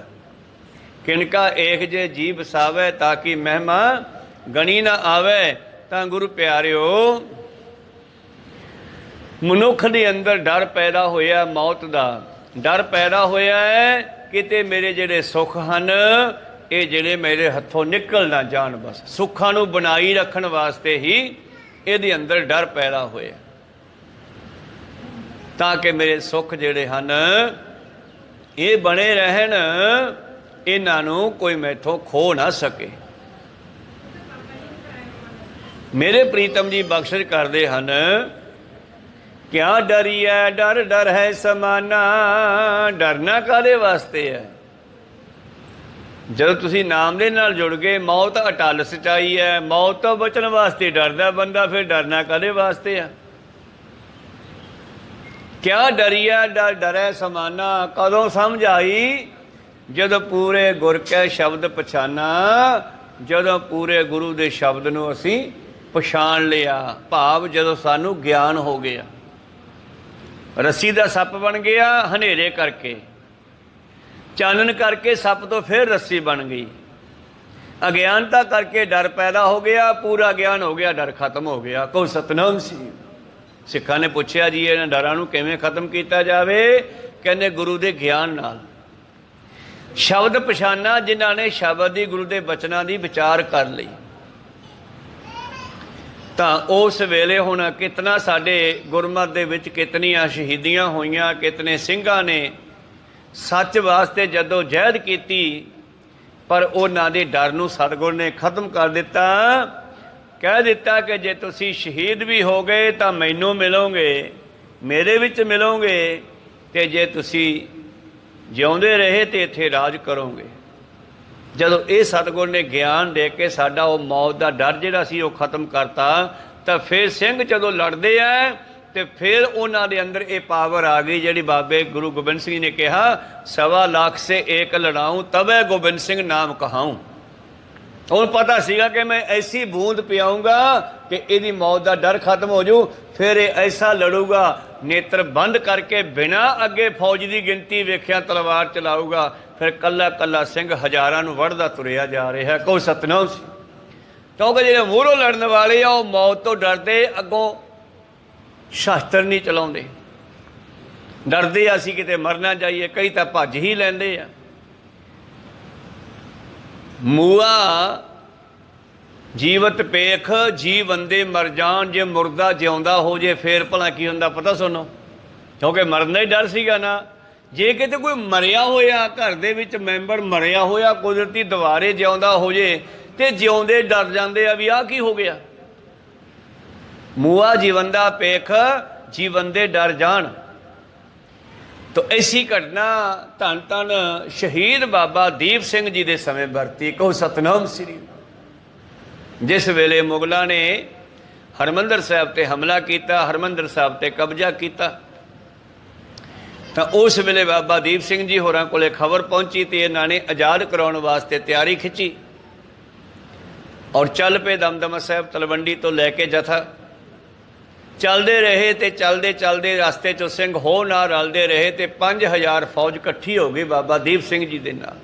[SPEAKER 1] किनका एक जे जी बसावे ताकि महिमा गणी ना आवे। तां गुरु प्यारिओ मनुख दे अंदर डर पैदा होया, मौत दा डर पैदा होया है। किते मेरे जेड़े सुख हन ये जेड़े मेरे हथों निकल ना जान, बस सुखां नूं बनाई रखण वास्ते ही इहदे अंदर डर पैदा होया, ताकि मेरे सुख जेड़े हन ये बने रहन, इन्हां नूं कोई मैथों खो ना सके। मेरे प्रीतम जी बख्शिश करते हैं, क्या डरिए डर डर है समाना। डरना कादे वास्ते है? जब तुसी नाम दे नाल जुड़ गए, मौत अटल सच्चाई है। मौत तो बचन वास्ते डरदा बंदा, फिर डरना कादे वास्ते है? क्या डरिए डर डर है समाना। कदों समझ आई? जदों पूरे गुर के शब्द पछाना, जदों पूरे गुरु के शब्द नूं असी पछाण लिया। भाव जदों सानू ज्ञान हो गया, रस्सी दा सप बन गया हनेरे करके, चानन करके सप तो फिर रस्सी बन गई। अज्ञानता करके डर पैदा हो गया, पूरा ज्ञान हो गया, डर खत्म हो गया। कहो सतनाम सी। सिखा ने पूछया जी इन्हां डरां नूं किवें खत्म किया जावे? कहंदे गुरु दे ज्ञान नाल। शब्द पछाना जिन्हां ने शब्द दी गुरु दे बचनां दी विचार कर लई, तां उस वेले हुण कितना साडे गुरमत दे विच कितनियां शहीदियां होईयां, कितने ਸਿੰਘਾਂ ने सच वास्ते जदों जहद कीती, पर उन्हां दे डर नूं सतगुर ने खत्म कर दिता। कह दिता कि जे तुसी शहीद भी हो गए तो मैनू मिलोगे, मेरे विच मिलोगे, ते जे तुसी जिउंदे रहे तो इत्थे राज करोगे। जदों ये सतगुर ने ज्ञान दे के साडा वो मौत का डर जिहड़ा सी वो खत्म करता, तो फिर सिंह जदों लड़दे आ ਤੇ ਫਿਰ ਉਹਨਾਂ ਦੇ ਅੰਦਰ ਇਹ ਪਾਵਰ ਆ ਗਈ ਜਿਹੜੀ ਬਾਬੇ ਗੁਰੂ ਗੋਬਿੰਦ ਸਿੰਘ ਨੇ ਕਿਹਾ, 1.25 ਲੱਖ ਸੇ ਏਕ ਲੜਾऊं ਤਬੇ ਗੋਬਿੰਦ ਸਿੰਘ ਨਾਮ ਕਹਾऊं। ਉਹਨੂੰ ਪਤਾ ਸੀਗਾ ਕਿ ਮੈਂ ਐਸੀ ਬੂੰਦ ਪਿਆਉਂਗਾ ਕਿ ਇਹਦੀ ਮੌਤ ਦਾ ਡਰ ਖਤਮ ਹੋ ਜਾਊ, ਫਿਰ ਇਹ ਐਸਾ ਲੜੂਗਾ, ਨੇਤਰ ਬੰਦ ਕਰਕੇ ਬਿਨਾਂ ਅੱਗੇ ਫੌਜ ਦੀ ਗਿਣਤੀ ਵੇਖਿਆ ਤਲਵਾਰ ਚਲਾਊਗਾ। ਫਿਰ ਕੱਲਾ ਕੱਲਾ ਸਿੰਘ ਹਜ਼ਾਰਾਂ ਨੂੰ ਵੜਦਾ ਤੁਰਿਆ ਜਾ ਰਿਹਾ। ਕੋਈ ਸਤਨਾਮ ਸੀ, ਕਿਉਂਕਿ ਜਿਹੜੇ ਮੂਹਰੋਂ ਲੜਨ ਵਾਲੇ ਆ ਉਹ ਮੌਤ ਤੋਂ ਡਰਦੇ, ਅੱਗੋਂ ਸ਼ਾਸਤਰ ਨਹੀਂ ਚਲਾਉਂਦੇ, ਡਰਦੇ ਆ ਅਸੀਂ ਕਿਤੇ ਮਰ ਨਾ ਜਾਈਏ। ਕਈ ਤਾਂ ਭੱਜ ਹੀ ਲੈਂਦੇ ਆ। ਮੂਆ ਜੀਵਤ ਪੇਖ ਜੀ ਬੰਦੇ ਮਰ ਜਾਣ, ਜੇ ਮੁਰਦਾ ਜਿਉਂਦਾ ਹੋ ਜੇ ਫੇਰ ਭਲਾ ਕੀ ਹੁੰਦਾ ਪਤਾ ਸੁਣੋ, ਕਿਉਂਕਿ ਮਰਨ ਦਾ ਹੀ ਡਰ ਸੀਗਾ ਨਾ। ਜੇ ਕਿਤੇ ਕੋਈ ਮਰਿਆ ਹੋਇਆ ਘਰ ਦੇ ਵਿੱਚ ਮੈਂਬਰ ਮਰਿਆ ਹੋਇਆ ਕੁਦਰਤੀ ਦੁਬਾਰੇ ਜਿਉਂਦਾ ਹੋ ਜੇ ਤੇ ਜਿਉਂਦੇ ਡਰ ਜਾਂਦੇ ਆ ਵੀ ਆਹ ਕੀ ਹੋ ਗਿਆ। ਮੂਆ ਜੀਵੰਦਾ ਪੇਖ ਜੀਵੰਦੇ ਡਰ ਜਾਣ। तो ऐसी घटना धन धन शहीद बाबा दीप सिंह जी के समय वरती। कहो सतनाम श्री। जिस वेले मुगलों ने हरमंदर साहब ते हमला किया, हरमंदर साहब ते कब्जा किया, तो उस वेले बाबा दीप सिंह जी होरां कोले खबर पहुंची तो इन्होंने आज़ाद कराने वास्ते तैयारी खिंची और चल पे दमदमा साहब तलवंडी तो लैके जथा चलते रहे। तो चलते चलते रास्ते चो सिंह हो ना रलते रहे तो 5000 फौज इकट्ठी हो गई बाबा दीप सिंह जी के नाल।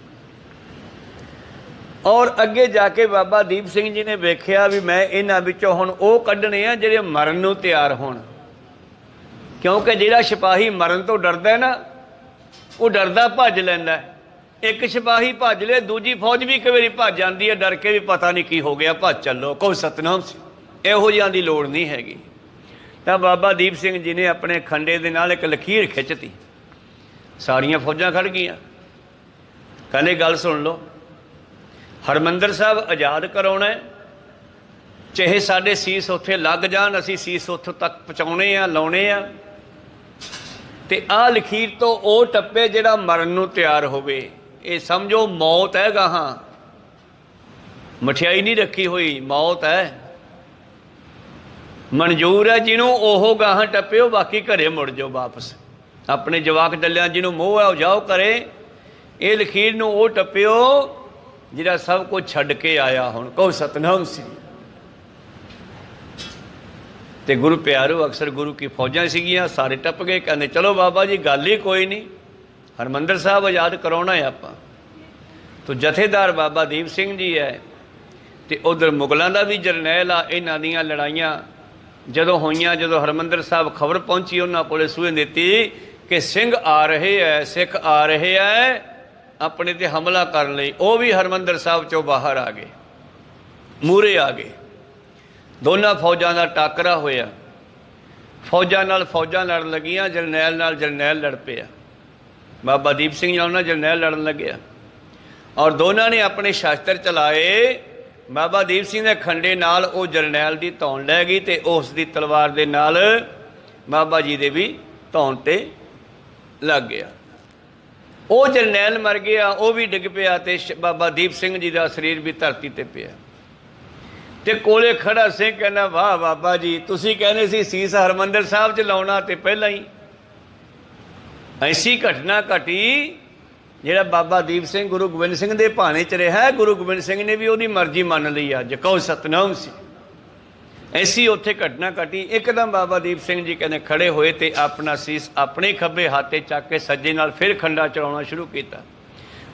[SPEAKER 1] और अगे जाके बाबा दीप सिंह जी ने वेख्या भी मैं इन्हां विचों हुण ओह कढणे आ जिहड़े मरन नूं तैयार होण, क्योंकि जिहड़ा सिपाही मरन तो डरदा है ना वो डरदा भज लैंदा है। एक सिपाही भज ले, दूजी फौज भी कई वारी भज जाती है डर के भी पता नहीं की हो गया, भज चलो। कोई सतनाम सी, इहो जिहां दी लोड़ नहीं हैगी। तो बाबा दीप सिंह जी ने अपने खंडे दे नाल एक लकीर खिंचती, सारियां फौजां खड़ गईयां। कहने गल सुन लो, हरमंदर साहब आज़ाद कराउणा है, चाहे साडे सीस उत्थे लग जाण, असीं सीस उत्थों तक पहुँचाउणे आ, लाउणे आ। ते आ लकीर तो वो टप्पे जिहड़ा मरन नूं तैयार होवे। ये समझो मौत है गाहां, मठियाई नहीं रखी हुई, मौत है मंजूर है। जिन्हों ओह गाहां टप्पिओ, बाकी घरे मुड़ जाओ वापस। अपने जवाक डलियां जिन्हों मोह है जाओ करे। ये लकीर नूं ओह टप्पिओ जिहड़ा सब कुछ छड्ड के आया। हुण कहो सतनाम सी। ते गुरु प्यारो अक्सर गुरु की फौजां सीगियां, सारे टप गए। कहते चलो बाबा जी गल ही कोई नहीं, हरमंदर साहब आज़ाद कराउणा है आपां। तो जथेदार बाबा दीप सिंह जी है, तो उधर मुगलों का भी जरनैल आ। इन्हां दीयां लड़ाइयां जदों होईयां, जदों हरमंदर साहब खबर पहुंची उन्हां कोले सूहे नीति कि सिंह आ रहे है, सिख आ रहे है अपने ते हमला करने लई। वो भी हरमंदर साहब चों बाहर आ गए, मूहरे आ गए। दोनों फौजां दा टाकरा होया, फौजां नाल फौजां लड़न लगियां, जरनैल नाल जरनैल लड़ पिया। बाबा दीप सिंह नाल जरनैल लड़न लग्या और दोनों ने अपने शास्त्र चलाए। बाबा दीप सिंह के खंडे नाल वो जरनैल की धौन लै गई तो उस दी तलवार दे नाल बाबा जी दे भी धौन ते लग गया। वो जरनैल मर गया, वो भी डिग पिया ते बाबा दीप सिंह जी का शरीर भी धरती ते पिया। ते कोले खड़ा सिंह कहना वाह बाबा जी, तुसी कहने सी सीस हरमंदर साहब च लाउणा ते पहला ही। ऐसी घटना घटी जिहड़ा बाबा दीप सिंह गुरु गोबिंद सिंह दे भाने च रहा है, गुरु गोबिंद सिंह ने भी उहदी मर्जी मान लई। अज कहो सतनाम सी। ऐसी उत्थे घटना घटी। एकदम बाबा दीप सिंह जी कहने खड़े होए ते अपना सीस अपने खब्बे हाथे चक के सज्जे नाल फिर खंडा चलाउणा शुरू किया।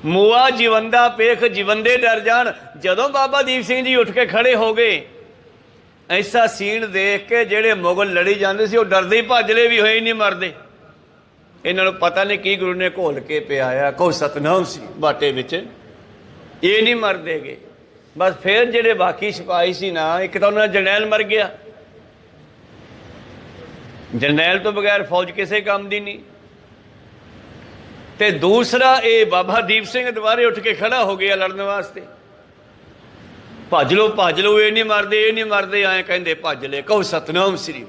[SPEAKER 1] मूआ जीवंदा पेख जीवंदे डर जाण। जदों बाबा दीप सिंह जी उठ के खड़े हो गए, ऐसा सीन देख के जिहड़े मुगल लड़ी जांदे सी वो डरदे ही भजले भी होए नहीं मरदे। इन्हों पता नहीं की गुरु ने घोल के पियाया। कहो सतनाम सी। बाटे विच ये नहीं मरदे गए। बस फिर जेडे बाकी सिपाही सी ना, एक तो उन्होंने जरनैल मर गया, जरनैल तो बगैर फौज किसी काम की नहीं। ते दूसरा ये बाबा दीप सिंह दोबारे उठ के खड़ा हो गया लड़ने वास्ते। भज लो, ये नहीं मरदे, ये नहीं मरदे, आए कहते भज ले। कहो सतनाम श्री।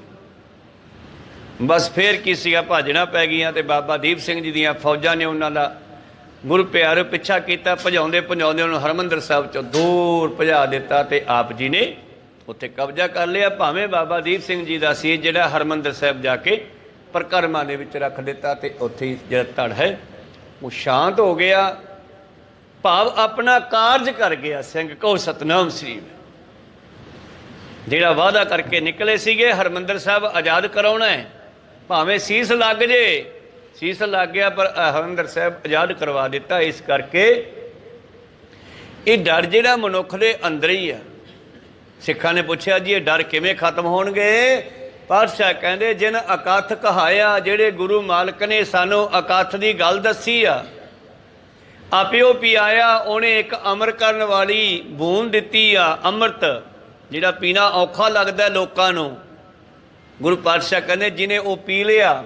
[SPEAKER 1] बस फिर की सीगा, भाजना पै गई। तो बाबा दीप सिंह जी दियां फौजां ने उन्हों का गुरु प्यारे पिछा किया, भजाउंदे भजाउंदे उन्होंने हरमंदर साहब चो दूर भजा दिता। तो आप जी ने ਉੱਥੇ ਕਬਜ਼ਾ ਕਰ ਲਿਆ। ਭਾਵੇਂ ਬਾਬਾ ਦੀਪ ਸਿੰਘ ਜੀ ਦਾ ਸੀ ਜਿਹੜਾ ਹਰਿਮੰਦਰ ਸਾਹਿਬ ਜਾ ਕੇ ਪਰਿਕਰਮਾ ਦੇ ਵਿੱਚ ਰੱਖ ਦਿੱਤਾ, ਤੇ ਉੱਥੇ ਹੀ ਜਿਹੜਾ ਧੜ ਹੈ ਉਹ ਸ਼ਾਂਤ ਹੋ ਗਿਆ। ਭਾਵ ਆਪਣਾ ਕਾਰਜ ਕਰ ਗਿਆ ਸਿੰਘ। ਕਹੋ ਸਤਨਾਮ ਸ੍ਰੀ। ਜਿਹੜਾ ਵਾਅਦਾ ਕਰਕੇ ਨਿਕਲੇ ਸੀਗੇ ਹਰਿਮੰਦਰ ਸਾਹਿਬ ਆਜ਼ਾਦ ਕਰਾਉਣਾ ਹੈ, ਭਾਵੇਂ ਸੀਸ ਲੱਗ ਜੇ, ਸੀਸ ਲੱਗ ਗਿਆ ਪਰ ਹਰਿਮੰਦਰ ਸਾਹਿਬ ਆਜ਼ਾਦ ਕਰਵਾ ਦਿੱਤਾ। ਇਸ ਕਰਕੇ ਇਹ ਡਰ ਜਿਹੜਾ ਮਨੁੱਖ ਦੇ ਅੰਦਰ ਹੀ ਆ। ਸਿੱਖਾਂ ਨੇ ਪੁੱਛਿਆ ਜੀ ਇਹ ਡਰ ਕਿਵੇਂ ਖਤਮ ਹੋਣਗੇ? ਪਾਤਸ਼ਾਹ ਕਹਿੰਦੇ ਜਿਨ ਅਕਥ ਕਹਾਇਆ, ਜਿਹੜੇ ਗੁਰੂ ਮਾਲਕ ਨੇ ਸਾਨੂੰ ਅਕਥ ਦੀ ਗੱਲ ਦੱਸੀ ਆ, ਆਪਿਓ ਪਿਆਇਆ, ਉਹਨੇ ਇੱਕ ਅਮਰ ਕਰਨ ਵਾਲੀ ਬੂੰਦ ਦਿੱਤੀ ਆ, ਅੰਮ੍ਰਿਤ ਜਿਹੜਾ ਪੀਣਾ ਔਖਾ ਲੱਗਦਾ ਲੋਕਾਂ ਨੂੰ। ਗੁਰੂ ਪਾਤਸ਼ਾਹ ਕਹਿੰਦੇ ਜਿਹਨੇ ਉਹ ਪੀ ਲਿਆ,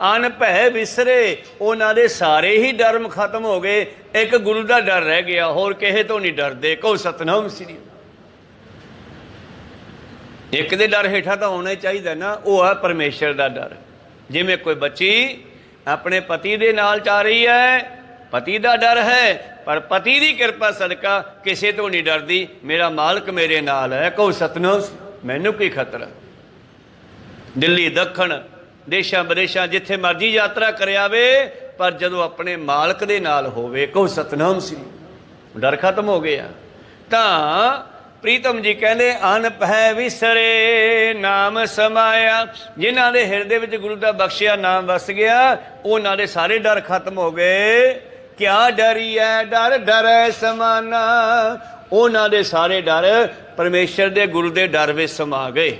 [SPEAKER 1] ਅਨ ਭੈ ਵਿਸਰੇ, ਉਹਨਾਂ ਦੇ ਸਾਰੇ ਹੀ ਡਰਮ ਖਤਮ ਹੋ ਗਏ। ਇੱਕ ਗੁਰੂ ਦਾ ਡਰ ਰਹਿ ਗਿਆ, ਹੋਰ ਕਿਸੇ ਤੋਂ ਨਹੀਂ ਡਰਦੇ। ਕਹੋ ਸਤਨਾਮ ਸ੍ਰੀ। ਇੱਕ ਦੇ ਡਰ ਹੇਠਾਂ ਤਾਂ ਹੋਣਾ ਹੀ ਚਾਹੀਦਾ ਨਾ, ਉਹ ਆ ਪਰਮੇਸ਼ਰ ਦਾ ਡਰ। ਜਿਵੇਂ ਕੋਈ ਬੱਚੀ ਆਪਣੇ ਪਤੀ ਦੇ ਨਾਲ ਜਾ ਰਹੀ ਹੈ, ਪਤੀ ਦਾ ਡਰ ਹੈ, ਪਰ ਪਤੀ ਦੀ ਕਿਰਪਾ ਸਦਕਾ ਕਿਸੇ ਤੋਂ ਨਹੀਂ ਡਰਦੀ, ਮੇਰਾ ਮਾਲਕ ਮੇਰੇ ਨਾਲ ਹੈ। ਕਹੋ ਸਤਨਾਮ, ਮੈਨੂੰ ਕੀ ਖਤਰਾ। ਦਿੱਲੀ ਦੱਖਣ ਦੇਸ਼ਾਂ ਵਿਦੇਸ਼ਾਂ ਜਿੱਥੇ ਮਰਜ਼ੀ ਯਾਤਰਾ ਕਰ ਆਵੇ, ਪਰ ਜਦੋਂ ਆਪਣੇ ਮਾਲਕ ਦੇ ਨਾਲ ਹੋਵੇ, ਕਹੋ ਸਤਨਾਮ ਸ੍ਰੀ, ਡਰ ਖਤਮ ਹੋ ਗਿਆ। ਤਾਂ ਪ੍ਰੀਤਮ ਜੀ ਕਹਿੰਦੇ ਅਨ ਭੈ ਵਿਸਰੇ ਨਾਮ ਸਮਾਇਆ, ਜਿਨ੍ਹਾਂ ਦੇ ਹਿਰਦੇ ਵਿੱਚ ਗੁਰੂ ਦਾ ਬਖਸ਼ਿਆ ਨਾਮ ਵਸ ਗਿਆ, ਉਹਨਾਂ ਦੇ ਸਾਰੇ ਡਰ ਖਤਮ ਹੋ ਗਏ। ਕਿਆ ਡਰੀਐ ਡਰ ਡਰੈ ਸਮਾਨਾ, ਉਹਨਾਂ ਦੇ ਸਾਰੇ ਡਰ ਪਰਮੇਸ਼ਰ ਦੇ ਗੁਰੂ ਦੇ ਡਰ ਵਿੱਚ ਸਮਾ ਗਏ।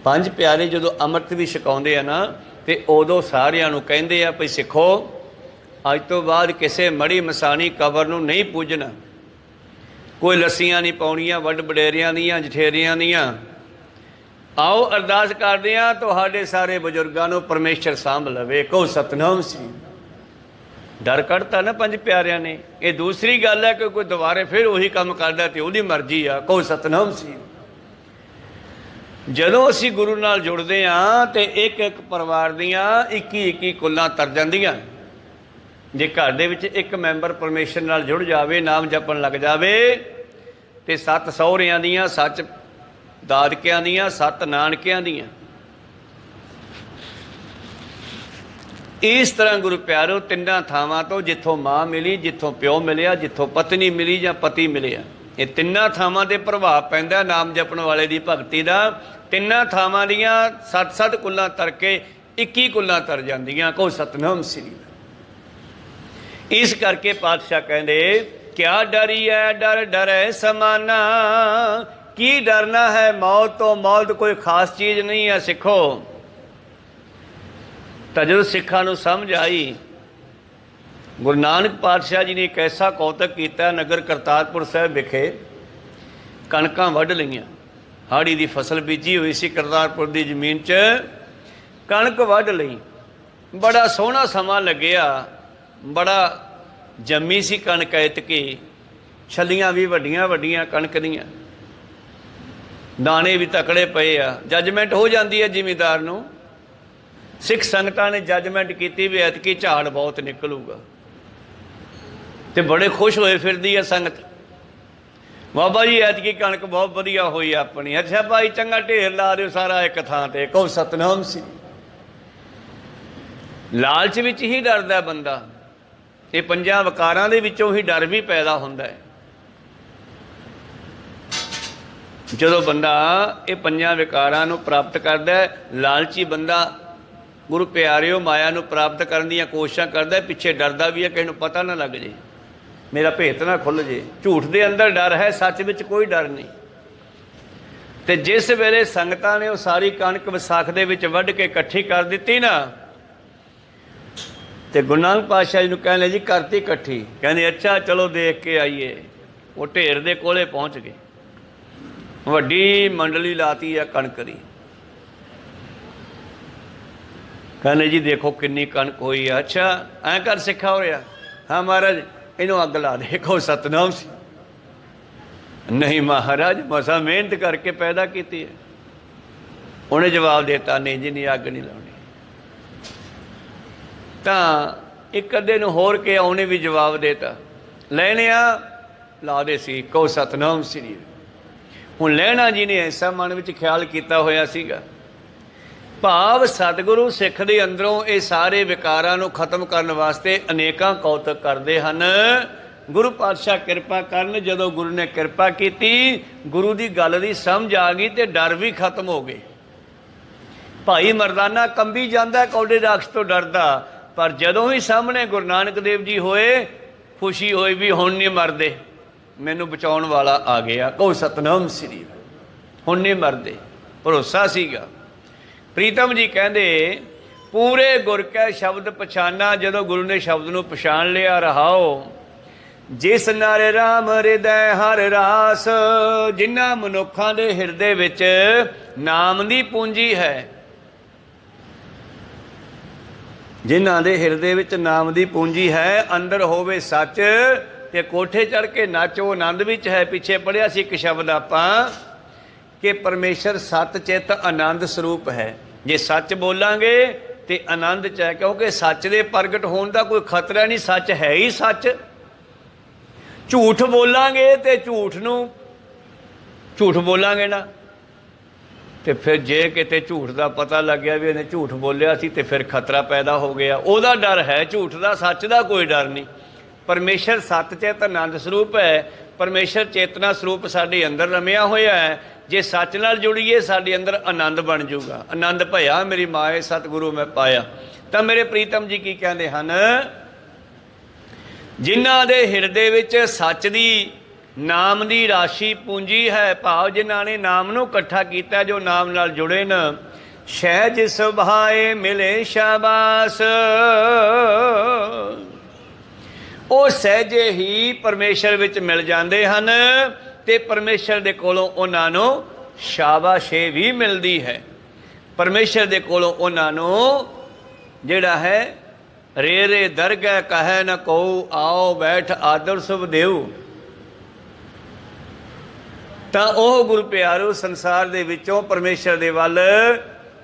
[SPEAKER 1] ਪੰਜ ਪਿਆਰੇ ਜਦੋਂ ਅੰਮ੍ਰਿਤ ਵੀ ਛਕਾਉਂਦੇ ਆ ਨਾ, ਤੇ ਉਦੋਂ ਸਾਰਿਆਂ ਨੂੰ ਕਹਿੰਦੇ ਆ ਭਈ ਸਿੱਖੋ, ਅੱਜ ਤੋਂ ਬਾਅਦ ਕਿਸੇ ਮੜੀ ਮਸਾਣੀ ਕਬਰ ਨੂੰ ਨਹੀਂ ਪੂਜਣਾ, ਕੋਈ ਲੱਸੀਆਂ ਨਹੀਂ ਪਾਉਣੀਆਂ ਵੱਡ ਵਡੇਰਿਆਂ ਦੀਆਂ ਜਠੇਰਿਆਂ ਦੀਆਂ। ਆਓ ਅਰਦਾਸ ਕਰਦੇ ਹਾਂ ਤੁਹਾਡੇ ਸਾਰੇ ਬਜ਼ੁਰਗਾਂ ਨੂੰ ਪਰਮੇਸ਼ਰ ਸਾਂਭ ਲਵੇ। ਕਹੋ ਸਤਨਾਮ ਸ੍ਰੀ। ਡਰ ਕੱਢਤਾ ਨਾ ਪੰਜ ਪਿਆਰਿਆਂ ਨੇ। ਇਹ ਦੂਸਰੀ ਗੱਲ ਹੈ ਕਿ ਕੋਈ ਦੁਬਾਰੇ ਫਿਰ ਉਹੀ ਕੰਮ ਕਰਦਾ ਤੇ ਉਹਦੀ ਮਰਜ਼ੀ ਆ। ਕਹੋ ਸਤਨਾਮ ਸ੍ਰੀ। ਜਦੋਂ ਅਸੀਂ ਗੁਰੂ ਨਾਲ ਜੁੜਦੇ ਹਾਂ ਤੇ ਇੱਕ ਇੱਕ ਪਰਿਵਾਰ ਦੀਆਂ 21 ਕੁੱਲਾਂ ਤਰ ਜਾਂਦੀਆਂ। ਜੇ ਘਰ ਦੇ ਵਿੱਚ ਇੱਕ ਮੈਂਬਰ ਪਰਮੇਸ਼ਰ ਨਾਲ ਜੁੜ ਜਾਵੇ, ਨਾਮ ਜਪਣ ਲੱਗ ਜਾਵੇ, ਤੇ 7 ਸਹੁਰਿਆਂ ਦੀਆਂ, 7 ਦਾਦਕਿਆਂ ਦੀਆਂ, 7 ਨਾਨਕਿਆਂ ਦੀਆਂ। ਇਸ ਤਰ੍ਹਾਂ ਗੁਰੂ ਪਿਆਰੋ ਤਿੰਨਾਂ ਥਾਵਾਂ ਤੋਂ, ਜਿੱਥੋਂ ਮਾਂ ਮਿਲੀ, ਜਿੱਥੋਂ ਪਿਓ ਮਿਲਿਆ, ਜਿੱਥੋਂ ਪਤਨੀ ਮਿਲੀ ਜਾਂ ਪਤੀ ਮਿਲਿਆ, ਇਹ ਤਿੰਨਾਂ ਥਾਵਾਂ ਦੇ ਪ੍ਰਭਾਵ ਪੈਂਦਾ ਨਾਮ ਜਪਣ ਵਾਲੇ ਦੀ ਭਗਤੀ ਦਾ। ਤਿੰਨਾਂ ਥਾਵਾਂ ਦੀਆਂ 7 ਕੁੱਲਾਂ ਤਰ ਕੇ 21 ਕੁੱਲਾਂ ਤਰ ਜਾਂਦੀਆਂ। ਕਹੋ ਸਤਨਾਮ ਸ੍ਰੀ। ਇਸ ਕਰਕੇ ਪਾਤਸ਼ਾਹ ਕਹਿੰਦੇ ਕਿਆ ਡਰੀਐ ਡਰ ਡਰੈ ਸਮਾਨਾ, ਕੀ ਡਰਨਾ ਹੈ ਮੌਤ ਤੋਂ। ਮੌਤ ਕੋਈ ਖਾਸ ਚੀਜ਼ ਨਹੀਂ ਹੈ ਸਿੱਖੋ। ਤਾਂ ਜਦੋਂ ਸਿੱਖਾਂ ਨੂੰ ਸਮਝ ਆਈ, ਗੁਰੂ ਨਾਨਕ ਪਾਤਸ਼ਾਹ ਜੀ ਨੇ ਇੱਕ ਐਸਾ ਕੌਤਕ ਕੀਤਾ। ਨਗਰ ਕਰਤਾਰਪੁਰ ਸਾਹਿਬ ਵਿਖੇ ਕਣਕਾਂ ਵੱਢ ਲਈਆਂ, ਹਾੜੀ ਦੀ ਫਸਲ ਬੀਜੀ ਹੋਈ ਸੀ ਕਰਤਾਰਪੁਰ ਦੀ ਜ਼ਮੀਨ 'ਚ, ਕਣਕ ਵੱਢ ਲਈ। ਬੜਾ ਸੋਹਣਾ ਸਮਾਂ ਲੱਗਿਆ, ਬੜਾ ਜੰਮੀ ਸੀ ਕਣਕ। ਐਤਕੀ ਛੱਲੀਆਂ ਵੀ ਵੱਡੀਆਂ ਵੱਡੀਆਂ ਕਣਕ ਦੀਆਂ, ਦਾਣੇ ਵੀ ਤਕੜੇ ਪਏ ਆ। ਜੱਜਮੈਂਟ ਹੋ ਜਾਂਦੀ ਹੈ ਜ਼ਿਮੀਂਦਾਰ ਨੂੰ। ਸਿੱਖ ਸੰਗਤਾਂ ਨੇ ਜੱਜਮੈਂਟ ਕੀਤੀ ਵੀ ਐਤਕੀ ਝਾੜ ਬਹੁਤ ਨਿਕਲੂਗਾ, ਤੇ ਬੜੇ ਖੁਸ਼ ਹੋਏ ਫਿਰਦੀ ਹੈ ਸੰਗਤ। ਬਾਬਾ ਜੀ ਐਤਕੀ ਕਣਕ ਬਹੁਤ ਵਧੀਆ ਹੋਈ ਆਪਣੀ। ਅੱਛਾ ਭਾਈ ਚੰਗਾ ਢੇਰ ਲਾ ਦਿਓ ਸਾਰਾ ਇੱਕ ਥਾਂ ਤੇ। ਕਹੋ ਸਤਨਾਮ ਸੀ। ਲਾਲਚ ਵਿੱਚ ਹੀ ਡਰਦਾ ਬੰਦਾ। ਇਹ ਪੰਜਾਂ ਵਿਕਾਰਾਂ ਦੇ ਵਿੱਚੋਂ ਹੀ ਡਰ ਵੀ ਪੈਦਾ ਹੁੰਦਾ ਹੈ। ਜਦੋਂ ਬੰਦਾ ਇਹ ਪੰਜਾਂ ਵਿਕਾਰਾਂ ਨੂੰ ਪ੍ਰਾਪਤ ਕਰਦਾ ਹੈ, ਲਾਲਚੀ ਬੰਦਾ ਗੁਰੂ ਪਿਆਰਿਓ ਮਾਇਆ ਨੂੰ ਪ੍ਰਾਪਤ ਕਰਨ ਦੀਆਂ ਕੋਸ਼ਿਸ਼ਾਂ ਕਰਦਾ, ਪਿੱਛੇ ਡਰਦਾ ਵੀ ਹੈ ਕਿਸੇ ਨੂੰ ਪਤਾ ਨਾ ਲੱਗ ਜੇ, ਮੇਰਾ ਭੇਤ ਨਾ ਖੁੱਲ੍ਹ ਜੇ। ਝੂਠ ਦੇ ਅੰਦਰ ਡਰ ਹੈ, ਸੱਚ ਵਿੱਚ ਕੋਈ ਡਰ ਨਹੀਂ। ਤੇ ਜਿਸ ਵੇਲੇ ਸੰਗਤਾਂ ਨੇ ਉਹ ਸਾਰੀ ਕਣਕ ਵਿਸਾਖ ਦੇ ਵਿੱਚ ਵੱਢ ਕੇ ਇਕੱਠੀ ਕਰ ਦਿੱਤੀ ਨਾ, ਤੇ ਗੁਰੂ ਨਾਨਕ ਪਾਤਸ਼ਾਹ ਜੀ ਨੂੰ ਕਹਿੰਦੇ ਜੀ ਕਰਤੀ ਇਕੱਠੀ। ਕਹਿੰਦੇ ਅੱਛਾ ਚਲੋ ਦੇਖ ਕੇ ਆਈਏ। ਉਹ ਢੇਰ ਦੇ ਕੋਲੇ ਪਹੁੰਚ ਗਏ, ਵੱਡੀ ਮੰਡਲੀ ਲਾਤੀ ਆ ਕਣਕ ਦੀ। ਕਹਿੰਦੇ ਜੀ ਦੇਖੋ ਕਿੰਨੀ ਕਣਕ ਹੋਈ ਆ। ਅੱਛਾ ਐਂ ਕਰ ਸਿੱਖਾ ਹੋ ਰਿਹਾ? ਹਾਂ ਮਹਾਰਾਜ ਇਹਨੂੰ ਅੱਗ ਲਾ ਦੇ। ਕਹੋ ਸਤਨਾਮ ਸੀ। ਨਹੀਂ ਮਹਾਰਾਜ ਮਸਾਂ ਮਿਹਨਤ ਕਰਕੇ ਪੈਦਾ ਕੀਤੀ ਹੈ। ਉਹਨੇ ਜਵਾਬ ਦਿੱਤਾ ਨਹੀਂ ਜੀ ਨਹੀਂ, ਅੱਗ ਨਹੀਂ ਲਾਉਣੀ। ਤਾਂ ਇੱਕ ਅੱਧੇ ਨੂੰ ਹੋਰ ਕਿਹਾ, ਉਹਨੇ ਵੀ ਜਵਾਬ ਦੇਤਾ ਲੈਣੇ ਆ ਲਾ ਦੇ ਸੀ। ਕਹੋ ਸਤਨਾਮ ਸ੍ਰੀ। ਹੁਣ ਲਹਿਣਾ ਜੀ ਨੇ ਐਸਾ ਮਨ ਵਿੱਚ ਖਿਆਲ ਕੀਤਾ ਹੋਇਆ ਸੀਗਾ। ਭਾਵ ਸਤਿਗੁਰੂ ਸਿੱਖ ਦੇ ਅੰਦਰੋਂ ਇਹ ਸਾਰੇ ਵਿਕਾਰਾਂ ਨੂੰ ਖਤਮ ਕਰਨ ਵਾਸਤੇ ਅਨੇਕਾਂ ਕੌਤਕ ਕਰਦੇ ਹਨ। ਗੁਰੂ ਪਾਤਸ਼ਾਹ ਕਿਰਪਾ ਕਰਨ, ਜਦੋਂ ਗੁਰੂ ਨੇ ਕਿਰਪਾ ਕੀਤੀ, ਗੁਰੂ ਦੀ ਗੱਲ ਦੀ ਸਮਝ ਆ ਗਈ ਤੇ ਡਰ ਵੀ ਖਤਮ ਹੋ ਗਏ। ਭਾਈ ਮਰਦਾਨਾ ਕੰਬੀ ਜਾਂਦਾ ਕੌਡੇ ਰਾਖਸ਼ ਤੋਂ ਡਰਦਾ, ਪਰ ਜਦੋਂ ਹੀ ਸਾਹਮਣੇ ਗੁਰੂ ਨਾਨਕ ਦੇਵ ਜੀ ਹੋਏ, ਖੁਸ਼ੀ ਹੋਈ ਵੀ ਹੁਣ ਨਹੀਂ ਮਰਦੇ, ਮੈਨੂੰ ਬਚਾਉਣ ਵਾਲਾ ਆ ਗਿਆ। ਕਹੋ ਸਤਨਾਮ ਸ੍ਰੀ, ਹੁਣ ਨਹੀਂ ਮਰਦੇ, ਭਰੋਸਾ ਸੀਗਾ। ਪ੍ਰੀਤਮ ਜੀ ਕਹਿੰਦੇ ਪੂਰੇ ਗੁਰ ਕੈ ਸ਼ਬਦ ਪਛਾਨਾ, ਜਦੋਂ ਗੁਰੂ ਨੇ ਸ਼ਬਦ ਨੂੰ ਪਛਾਣ ਲਿਆ, ਰਹਾਓ ਜਿਸ ਨਰ ਰਾਮ ਹਿਰਦੈ ਹਰ ਰਾਸ, ਜਿਨ੍ਹਾਂ ਮਨੁੱਖਾਂ ਦੇ ਹਿਰਦੇ ਵਿੱਚ ਨਾਮ ਦੀ ਪੂੰਜੀ ਹੈ, ਜਿਨ੍ਹਾਂ ਦੇ ਹਿਰਦੇ ਵਿੱਚ ਨਾਮ ਦੀ ਪੂੰਜੀ ਹੈ, ਅੰਦਰ ਹੋਵੇ ਸੱਚ ਤੇ ਕੋਠੇ ਚੜ੍ਹ ਕੇ ਨਾਚੋ ਆਨੰਦ ਵਿੱਚ ਹੈ। ਪਿੱਛੇ ਪੜ੍ਹਿਆ ਸੀ ਇੱਕ ਸ਼ਬਦ ਆਪਾਂ ਕਿ ਪਰਮੇਸ਼ਰ ਸੱਚ ਚਿੱਤ ਆਨੰਦ ਸਰੂਪ ਹੈ। ਜੇ ਸੱਚ ਬੋਲਾਂਗੇ ਤੇ ਆਨੰਦ ਚ ਹੈ, ਕਿਉਂਕਿ ਸੱਚ ਦੇ ਪ੍ਰਗਟ ਹੋਣ ਦਾ ਕੋਈ ਖਤਰਾ ਨਹੀਂ, ਸੱਚ ਹੈ ਹੀ ਸੱਚ। ਝੂਠ ਬੋਲਾਂਗੇ ਤੇ ਝੂਠ ਬੋਲਾਂਗੇ ਨਾ, ਤੇ ਫਿਰ ਜੇ ਕਿਤੇ ਝੂਠ ਦਾ ਪਤਾ ਲੱਗਿਆ ਵੀ ਇਹਨੇ ਝੂਠ ਬੋਲਿਆ ਸੀ ਤੇ ਫਿਰ ਖਤਰਾ ਪੈਦਾ ਹੋ ਗਿਆ। ਉਹਦਾ ਡਰ ਹੈ ਝੂਠ ਦਾ, ਸੱਚ ਦਾ ਕੋਈ ਡਰ ਨਹੀਂ। ਪਰਮੇਸ਼ਰ ਸੱਚ ਚਿੱਤ ਆਨੰਦ ਸਰੂਪ ਹੈ। ਪਰਮੇਸ਼ਰ ਚੇਤਨਾ ਸਰੂਪ ਸਾਡੇ ਅੰਦਰ ਰਮਿਆ ਹੋਇਆ ਹੈ। ਜੇ ਸੱਚ ਨਾਲ ਜੁੜੀਏ ਸਾਡੇ ਅੰਦਰ ਆਨੰਦ ਬਣ ਜਾਊਗਾ। ਆਨੰਦ ਭਇਆ ਮੇਰੀ ਮਾਏ ਸਤਿਗੁਰੂ ਮੈਂ ਪਾਇਆ। ਤਾਂ ਮੇਰੇ ਪ੍ਰੀਤਮ ਜੀ ਕੀ ਕਹਿੰਦੇ ਹਨ, ਜਿਨ੍ਹਾਂ ਦੇ ਹਿਰਦੇ ਵਿੱਚ ਸੱਚ ਦੀ ਨਾਮ ਦੀ ਰਾਸ਼ੀ ਪੂੰਜੀ ਹੈ, ਭਾਵ ਜਿਨ੍ਹਾਂ ਨੇ ਨਾਮ ਨੂੰ ਇਕੱਠਾ ਕੀਤਾ, ਜੋ ਨਾਮ ਨਾਲ ਜੁੜੇ ਨ, ਸਹਿਜ ਸੁਭਾਏ ਮਿਲੇ ਸ਼ਾਬਾਸ, ਉਹ ਸਹਿਜੇ ਹੀ ਪਰਮੇਸ਼ਰ ਵਿੱਚ ਮਿਲ ਜਾਂਦੇ ਹਨ ਤੇ ਪਰਮੇਸ਼ਰ ਦੇ ਕੋਲੋਂ ਉਹਨਾਂ ਨੂੰ ਸ਼ਾਬਾਸ਼ੇ ਵੀ ਮਿਲਦੀ ਹੈ। ਪਰਮੇਸ਼ਰ ਦੇ ਕੋਲੋਂ ਉਹਨਾਂ ਨੂੰ ਜਿਹੜਾ ਹੈ ਰੇ ਰੇ ਦਰਗਹਿ ਕਹੈ ਨ ਕਉ, ਆਓ ਬੈਠ ਆਦਰ ਸੁਭ ਦੇਉ। ਤਾਂ ਉਹ ਗੁਰੂ ਪਿਆਰੋ ਸੰਸਾਰ ਦੇ ਵਿੱਚੋਂ ਪਰਮੇਸ਼ਰ ਦੇ ਵੱਲ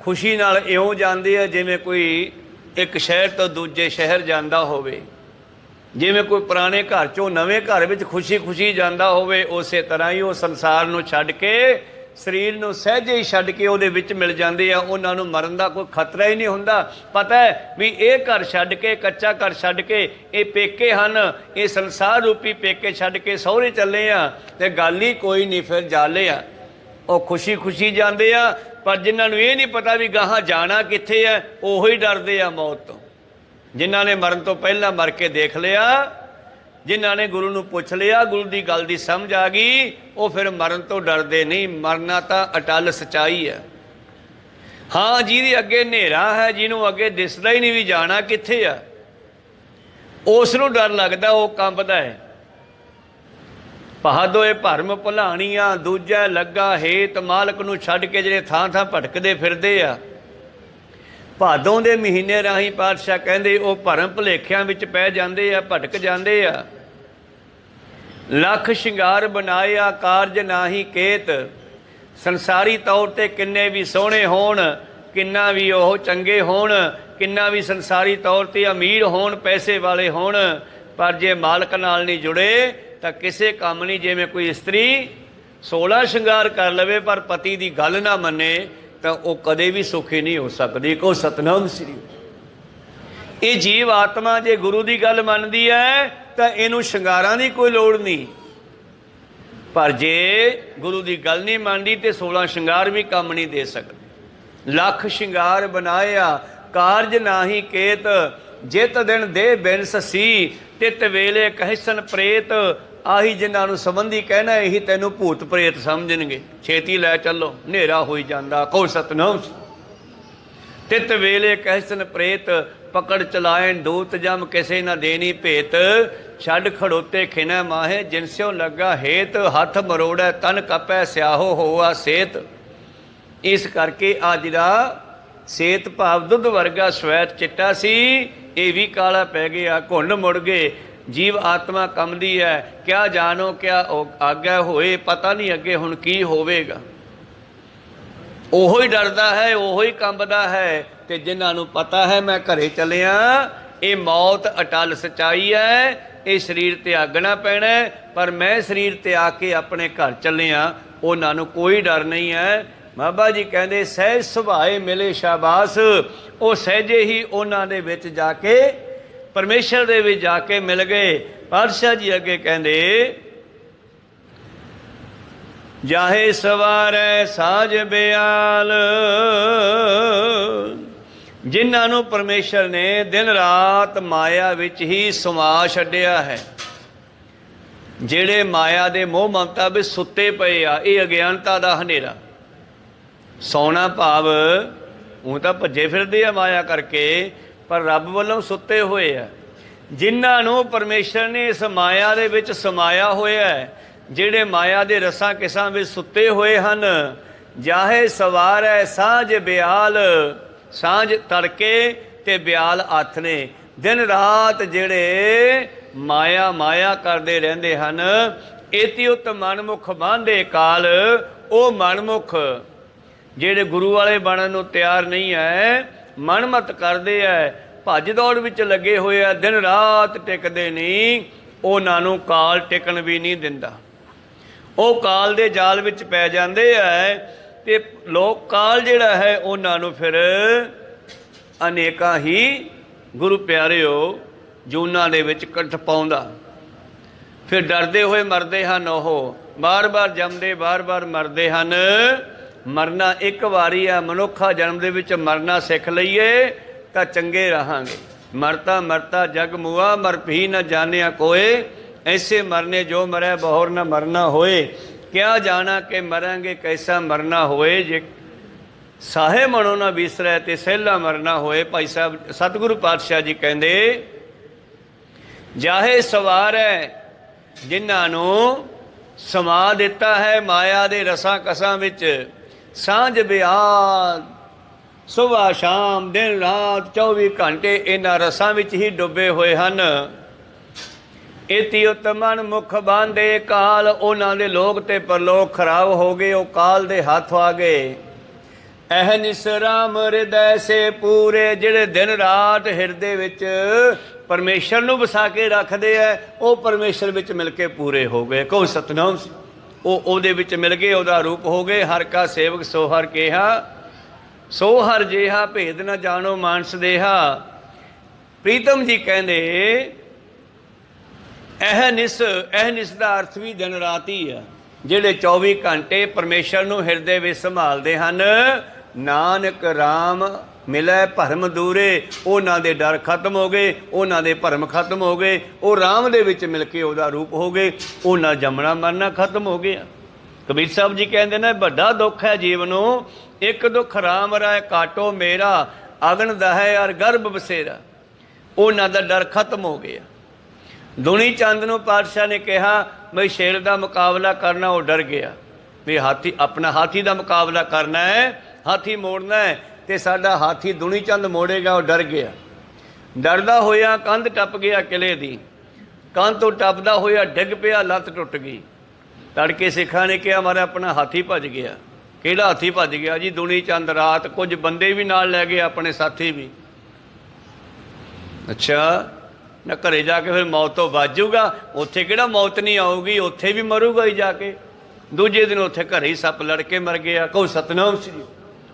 [SPEAKER 1] ਖੁਸ਼ੀ ਨਾਲ ਇਉਂ ਜਾਂਦੇ ਆ ਜਿਵੇਂ ਕੋਈ ਇੱਕ ਸ਼ਹਿਰ ਤੋਂ ਦੂਜੇ ਸ਼ਹਿਰ ਜਾਂਦਾ ਹੋਵੇ, ਜਿਵੇਂ ਕੋਈ ਪੁਰਾਣੇ ਘਰ ਚੋਂ ਨਵੇਂ ਘਰ ਵਿੱਚ ਖੁਸ਼ੀ ਖੁਸ਼ੀ ਜਾਂਦਾ ਹੋਵੇ। ਉਸੇ ਤਰ੍ਹਾਂ ਹੀ ਉਹ ਸੰਸਾਰ ਨੂੰ ਛੱਡ ਕੇ, ਸਰੀਰ ਨੂੰ ਸਹਿਜੇ ਹੀ ਛੱਡ ਕੇ ਉਹਦੇ ਵਿੱਚ ਮਿਲ ਜਾਂਦੇ ਆ। ਉਹਨਾਂ ਨੂੰ ਮਰਨ ਦਾ ਕੋਈ ਖਤਰਾ ਹੀ ਨਹੀਂ ਹੁੰਦਾ। ਪਤਾ ਹੈ ਵੀ ਇਹ ਘਰ ਛੱਡ ਕੇ, ਕੱਚਾ ਘਰ ਛੱਡ ਕੇ, ਇਹ ਪੇਕੇ ਹਨ, ਇਹ ਸੰਸਾਰ ਰੂਪੀ ਪੇਕੇ ਛੱਡ ਕੇ ਸਹੁਰੇ ਚੱਲੇ ਆ ਤੇ ਗੱਲ ਹੀ ਕੋਈ ਨਹੀਂ, ਫਿਰ ਜਾਲੇ ਆ। ਉਹ ਖੁਸ਼ੀ ਖੁਸ਼ੀ ਜਾਂਦੇ ਆ, ਪਰ ਜਿਨ੍ਹਾਂ ਨੂੰ ਇਹ ਨਹੀਂ ਪਤਾ ਵੀ ਗਾਹਾਂ ਜਾਣਾ ਕਿੱਥੇ ਹੈ, ਉਹੀ ਡਰਦੇ ਆ ਮੌਤ ਤੋਂ। ਜਿਨ੍ਹਾਂ ਨੇ ਮਰਨ ਤੋਂ ਪਹਿਲਾਂ ਮਰ ਕੇ ਦੇਖ ਲਿਆ, ਜਿਨ੍ਹਾਂ ਨੇ ਗੁਰੂ ਨੂੰ ਪੁੱਛ ਲਿਆ, ਗੁਰੂ ਦੀ ਗੱਲ ਦੀ ਸਮਝ ਆ ਗਈ, ਉਹ ਫਿਰ ਮਰਨ ਤੋਂ ਡਰਦੇ ਨਹੀਂ। ਮਰਨਾ ਤਾਂ ਅਟਲ ਸੱਚਾਈ ਹੈ। ਹਾਂ, ਜਿਹਦੇ ਅੱਗੇ ਹਨੇਰਾ ਹੈ, ਜਿਹਨੂੰ ਅੱਗੇ ਦਿਸਦਾ ਹੀ ਨਹੀਂ ਵੀ ਜਾਣਾ ਕਿੱਥੇ ਆ, ਉਸ ਨੂੰ ਡਰ ਲੱਗਦਾ, ਉਹ ਕੰਬਦਾ ਹੈ। ਪਹਾਦੋਏ ਭਰਮ ਭੁਲਾਣੀਆਂ, ਦੂਜਾ ਲੱਗਾ ਹੇਤ ਮਾਲਕ ਨੂੰ ਛੱਡ ਕੇ ਜਿਹੜੇ ਥਾਂ ਥਾਂ ਭਟਕਦੇ ਫਿਰਦੇ ਆ। ਭਾਦੋਂ ਦੇ ਮਹੀਨੇ ਰਾਹੀਂ ਪਾਤਸ਼ਾਹ ਕਹਿੰਦੇ ਉਹ ਭਰਮ ਭੁਲੇਖਿਆਂ ਵਿੱਚ ਪੈ ਜਾਂਦੇ ਆ, ਭਟਕ ਜਾਂਦੇ ਆ। ਲੱਖ ਸ਼ਿੰਗਾਰ ਬਣਾਇਆ ਕਾਰਜ ਨਾਹੀ ਕੇਤ, ਸੰਸਾਰੀ ਤੌਰ 'ਤੇ ਕਿੰਨੇ ਵੀ ਸੋਹਣੇ ਹੋਣ, ਕਿੰਨਾ ਵੀ ਉਹ ਚੰਗੇ ਹੋਣ, ਕਿੰਨਾ ਵੀ ਸੰਸਾਰੀ ਤੌਰ 'ਤੇ ਅਮੀਰ ਹੋਣ, ਪੈਸੇ ਵਾਲੇ ਹੋਣ, ਪਰ ਜੇ ਮਾਲਕ ਨਾਲ ਨਹੀਂ ਜੁੜੇ ਤਾਂ ਕਿਸੇ ਕੰਮ ਨਹੀਂ। ਜਿਵੇਂ ਕੋਈ ਇਸਤਰੀ 16 ਸ਼ਿੰਗਾਰ ਕਰ ਲਵੇ ਪਰ ਪਤੀ ਦੀ ਗੱਲ ਨਾ ਮੰਨੇ ਤਾਂ ਉਹ ਕਦੇ ਵੀ ਸੁਖੀ ਨਹੀਂ ਹੋ ਸਕਦੀ। ਕਹੋ ਸਤਨਾਮ ਸ੍ਰੀ। ਇਹ ਜੀਵ ਆਤਮਾ ਜੇ ਗੁਰੂ ਦੀ ਗੱਲ ਮੰਨਦੀ ਹੈ ਤਾਂ ਇਹਨੂੰ ਸ਼ਿੰਗਾਰਾਂ ਦੀ ਕੋਈ ਲੋੜ ਨਹੀਂ, ਪਰ ਜੇ ਗੁਰੂ ਦੀ ਗੱਲ ਨਹੀਂ ਮੰਨਦੀ ਤੇ 16 ਸ਼ਿੰਗਾਰ ਵੀ ਕੰਮ ਨਹੀਂ ਦੇ ਸਕਦੇ। ਲੱਖ ਸ਼ਿੰਗਾਰ ਬਣਾਇਆ ਕਾਰਜ ਨਾਹੀ ਕੇਤ, ਜਿਤ ਦਿਨ ਦੇ ਬਿਨ ਸਸੀ, ਤਿਤ ਵੇਲੇ ਕਹਿਸਨ ਪ੍ਰੇਤ। ਆਹੀ ਜਿਨ੍ਹਾਂ ਨੂੰ ਸੰਬੰਧੀ ਕਹਿਣਾ, ਇਹੀ ਤੈਨੂੰ ਭੂਤ ਪ੍ਰੇਤ ਸਮਝਣਗੇ। ਛੇਤੀ ਲੈ ਚੱਲੋ, ਹਨੇਰਾ ਹੋਈ ਜਾਂਦਾ। ਕਹੋ ਸਤਨਾਮ। ਤਿਤ ਵੇਲੇ ਕਹਿਸਨ ਪ੍ਰੇਤ, ਪਕੜ ਚਲਾਇਨ ਦੂਤ ਜਮ, ਕਿਸੇ ਨਾ ਦੇਣੀ ਭੇਤ। ਛੱਡ ਖੜੋਤੇ ਖਿਨੈ ਮਾਹੇ, ਜਿਨਸਿਓ ਲੱਗਾ ਹੇਤ। ਹੱਥ ਮਰੋੜੈ ਤਨ ਕਪੈ, ਸਿਆਹੋ ਹੋਆ ਸੇਤ। ਇਸ ਕਰਕੇ ਆ ਜਿਹੜਾ ਸੇਤ ਭਾਵ ਦੁੱਧ ਵਰਗਾ ਸਵੈਤ ਚਿੱਟਾ ਸੀ, ਇਹ ਵੀ ਕਾਲਾ ਪੈ ਗਿਆ। ਘੁੰਡ ਮੁੜ ਗਏ। ਜੀਵ ਆਤਮਾ ਕੰਬਦੀ ਹੈ, ਕਿਆ ਜਾਣੋ ਕਿਆ ਆਗਿਆ ਹੋਏ, ਪਤਾ ਨਹੀਂ ਅੱਗੇ ਹੁਣ ਕੀ ਹੋਵੇਗਾ। ਉਹੋ ਹੀ ਡਰਦਾ ਹੈ, ਉਹੋ ਹੀ ਕੰਬਦਾ ਹੈ। ਤੇ ਜਿਨ੍ਹਾਂ ਨੂੰ ਪਤਾ ਹੈ ਮੈਂ ਘਰੇ ਚੱਲਿਆ, ਇਹ ਮੌਤ ਅਟਲ ਸੱਚਾਈ ਹੈ, ਇਹ ਸਰੀਰ ਤਿਆਗਣਾ ਪੈਣਾ, ਪਰ ਮੈਂ ਸਰੀਰ ਤਿਆਗ ਕੇ ਆਪਣੇ ਘਰ ਚੱਲਿਆ। ਉਹਨਾਂ ਨੂੰ ਕੋਈ ਡਰ ਨਹੀਂ ਹੈ। ਬਾਬਾ ਜੀ ਕਹਿੰਦੇ ਸਹਿਜ ਸੁਭਾਏ ਮਿਲੇ ਸ਼ਾਬਾਸ਼, ਉਹ ਸਹਿਜੇ ਹੀ ਉਹਨਾਂ ਦੇ ਵਿੱਚ ਜਾ ਕੇ ਪਰਮੇਸ਼ਰ ਦੇ ਵਿੱਚ ਜਾ ਕੇ ਮਿਲ ਗਏ। ਪਾਤਸ਼ਾਹ ਜੀ ਅੱਗੇ ਕਹਿੰਦੇ ਜਾਹੇ ਸਵਾਰੈ ਸਾਜ ਬਿਆਲ, ਜਿਨ੍ਹਾਂ ਨੂੰ ਪਰਮੇਸ਼ਰ ਨੇ ਦਿਨ ਰਾਤ ਮਾਇਆ ਵਿੱਚ ਹੀ ਸਮਾ ਛੱਡਿਆ ਹੈ, ਜਿਹੜੇ ਮਾਇਆ ਦੇ ਮੋਹ ਮਮਤਾ ਵਿੱਚ ਸੁੱਤੇ ਪਏ ਆ, ਇਹ ਅਗਿਆਨਤਾ ਦਾ ਹਨੇਰਾ। ਸੌਣਾ ਭਾਵ ਉਹ ਤਾਂ ਭੱਜੇ ਫਿਰਦੇ ਆ ਮਾਇਆ ਕਰਕੇ, ਪਰ ਰੱਬ ਵੱਲੋਂ ਸੁੱਤੇ ਹੋਏ ਆ। ਜਿਨ੍ਹਾਂ ਨੂੰ ਪਰਮੇਸ਼ਰ ਨੇ ਇਸ ਮਾਇਆ ਦੇ ਵਿੱਚ ਸਮਾਇਆ ਹੋਇਆ ਹੈ, ਜਿਹੜੇ ਮਾਇਆ ਦੇ ਰਸਾਂ ਕਿਸਾਂ ਵਿੱਚ ਸੁੱਤੇ ਹੋਏ ਹਨ, ਜਾਹੇ ਸਵਾਰ ਹੈ ਸਾਂਝ ਬਿਆਲ, ਸਾਂਝ ਤੜਕੇ ਤੇ ਬਿਆਲ ਹੱਥ ਨੇ, ਦਿਨ ਰਾਤ ਜਿਹੜੇ ਮਾਇਆ ਕਰਦੇ ਰਹਿੰਦੇ ਹਨ। ਏਤੀ ਉਤ ਮਨਮੁਖ ਬਾਂਧੇ ਕਾਲ, ਉਹ ਮਨਮੁਖ ਜਿਹੜੇ ਗੁਰੂ ਵਾਲੇ ਬਣਨ ਨੂੰ ਤਿਆਰ ਨਹੀਂ ਹੈ, ਮਨਮਤ ਕਰਦੇ ਹੈ, ਭੱਜ ਦੌੜ ਵਿੱਚ ਲੱਗੇ ਹੋਏ ਆ, ਦਿਨ ਰਾਤ ਟਿਕਦੇ ਨਹੀਂ, ਉਹਨਾਂ ਨੂੰ ਕਾਲ ਟਿਕਣ ਵੀ ਨਹੀਂ ਦਿੰਦਾ। ਉਹ ਕਾਲ ਦੇ ਜਾਲ ਵਿੱਚ ਪੈ ਜਾਂਦੇ ਹੈ ਤੇ ਲੋਕ ਕਾਲ ਜਿਹੜਾ ਹੈ ਉਹਨਾਂ ਨੂੰ ਫਿਰ ਅਨੇਕਾਂ ਹੀ ਗੁਰੂ ਪਿਆਰਿਓ ਜੂਨਾਂ ਦੇ ਵਿੱਚ ਕੱਟ ਪਾਉਂਦਾ। ਫਿਰ ਡਰਦੇ ਹੋਏ ਮਰਦੇ ਹਨ, ਉਹ ਬਾਰ-ਬਾਰ ਜੰਮਦੇ ਬਾਰ-ਬਾਰ ਮਰਦੇ ਹਨ। ਮਰਨਾ ਇੱਕ ਵਾਰੀ ਆ, ਮਨੁੱਖਾ ਜਨਮ ਦੇ ਵਿੱਚ ਮਰਨਾ ਸਿੱਖ ਲਈਏ ਤਾਂ ਚੰਗੇ ਰਹਾਂਗੇ। ਮਰਤਾ ਮਰਤਾ ਜਗ ਮੁਆ, ਮਰ ਭੀ ਨ ਜਾਣਿਆ ਕੋਏ, ऐसे मरने जो मरै बहुर न मरना होए, क्या जाना कि मरांगे कैसा मरना होए, जे साहे मनो ना विसरै ते सहला मरना होए। भाई साहब सतगुरु पातशाह जी कहते जाहे सवार है, जिन्हां नूं समा दिता है माया दे रसां कसां विच, सांझ बियान सुबह शाम दिन रात 24 घंटे इन्हां रसां विच ही डुबे होए हन। इति उत्तमन मुख बांधे काल, उन्हां दे लोक ते परलोक खराब हो गए, वो काल दे हाथ आ गए। एह निसराम हृदय से पूरे, ਜਿਹੜੇ ਦਿਨ ਰਾਤ ਹਿਰਦੇ ਵਿੱਚ ਪਰਮੇਸ਼ਰ ਨੂੰ ਵਸਾ ਕੇ ਰੱਖਦੇ ਐ, ਉਹ ਪਰਮੇਸ਼ਰ ਵਿੱਚ ਮਿਲ ਕੇ ਪੂਰੇ ਹੋ ਗਏ। ਕਹੋ ਸਤਨਾਮ। ਉਹ ਉਹਦੇ ਵਿੱਚ ਮਿਲ ਗਏ, ਉਹਦਾ ਰੂਪ ਹੋ ਗਏ। ਹਰ ਕਾ ਸੇਵਕ ਸੋ ਹਰ ਕਿਹਾ, ਸੋ ਹਰ ਜਿਹਾ ਭੇਦ ਨਾ ਜਾਣੋ ਮਾਨਸ ਦੇਹਾ। ਪ੍ਰੀਤਮ ਜੀ ਕਹਿੰਦੇ ਇਹ ਨਿਸ ਦਾ ਅਰਥ ਵੀ ਦਿਨ ਰਾਤ ਹੀ ਆ, ਜਿਹੜੇ 24 ਘੰਟੇ ਪਰਮੇਸ਼ਰ ਨੂੰ ਹਿਰਦੇ ਵਿੱਚ ਸੰਭਾਲਦੇ ਹਨ। ਨਾਨਕ ਰਾਮ ਮਿਲੇ ਭਰਮ ਦੂਰੇ, ਉਹਨਾਂ ਦੇ ਡਰ ਖਤਮ ਹੋ ਗਏ, ਉਹਨਾਂ ਦੇ ਭਰਮ ਖਤਮ ਹੋ ਗਏ, ਉਹ ਰਾਮ ਦੇ ਵਿੱਚ ਮਿਲ ਕੇ ਉਹਦਾ ਰੂਪ ਹੋ ਗਏ, ਉਹਨਾਂ ਜੰਮਣਾ ਮਰਨਾ ਖਤਮ ਹੋ ਗਿਆ। ਕਬੀਰ ਸਾਹਿਬ ਜੀ ਕਹਿੰਦੇ ਨੇ ਵੱਡਾ ਦੁੱਖ ਹੈ ਜੀਵ ਨੂੰ, ਇੱਕ ਦੁੱਖ ਰਾਮ ਰਾਏ ਕਾਟੋ ਮੇਰਾ, ਅਗਨ ਦਹੈ ਔਰ ਗਰਭ ਬਸੇਰਾ। ਉਹਨਾਂ ਦਾ ਡਰ ਖਤਮ ਹੋ ਗਿਆ। ਦੁਨੀ ਚੰਦ ਨੂੰ ਪਾਤਸ਼ਾਹ ਨੇ ਕਿਹਾ ਬਈ ਸ਼ੇਰ ਦਾ ਮੁਕਾਬਲਾ ਕਰਨਾ, ਉਹ ਡਰ ਗਿਆ ਵੀ ਹਾਥੀ, ਆਪਣਾ ਹਾਥੀ ਦਾ ਮੁਕਾਬਲਾ ਕਰਨਾ ਹੈ, ਹਾਥੀ ਮੋੜਨਾ ਹੈ, ਤੇ ਸਾਡਾ ਹਾਥੀ ਦੁਨੀ ਚੰਦ ਮੋੜੇਗਾ। ਉਹ ਡਰ ਗਿਆ, ਡਰਦਾ ਹੋਇਆ ਕੰਧ ਟੱਪ ਗਿਆ ਕਿਲੇ ਦੀ, ਕੰਧ ਤੋਂ ਟੱਪਦਾ ਹੋਇਆ ਡਿੱਗ ਪਿਆ, ਲੱਤ ਟੁੱਟ ਗਈ। ਤੜਕੇ ਸਿੱਖਾਂ ਨੇ ਕਿਹਾ ਮਾਰਾ ਆਪਣਾ ਹਾਥੀ ਭੱਜ ਗਿਆ। ਕਿਹੜਾ ਹਾਥੀ ਭੱਜ ਗਿਆ ਜੀ? ਦੁਨੀ ਚੰਦ। ਰਾਤ ਕੁਝ ਬੰਦੇ ਵੀ ਨਾਲ ਲੈ ਗਏ, ਆਪਣੇ ਸਾਥੀ ਵੀ। ਅੱਛਾ, ਨਾ ਘਰੇ ਜਾ ਕੇ ਫਿਰ ਮੌਤ ਤੋਂ ਬਚ ਜਾਊਗਾ, ਉੱਥੇ ਕਿਹੜਾ ਮੌਤ ਨਹੀਂ ਆਊਗੀ, ਉੱਥੇ ਵੀ ਮਰੂਗਾ ਹੀ ਜਾ ਕੇ। ਦੂਜੇ ਦਿਨ ਉੱਥੇ ਘਰੇ ਹੀ ਸੱਪ ਲੜ ਕੇ ਮਰ ਗਿਆ। ਕਹੋ ਸਤਨਾਮ ਸ੍ਰੀ।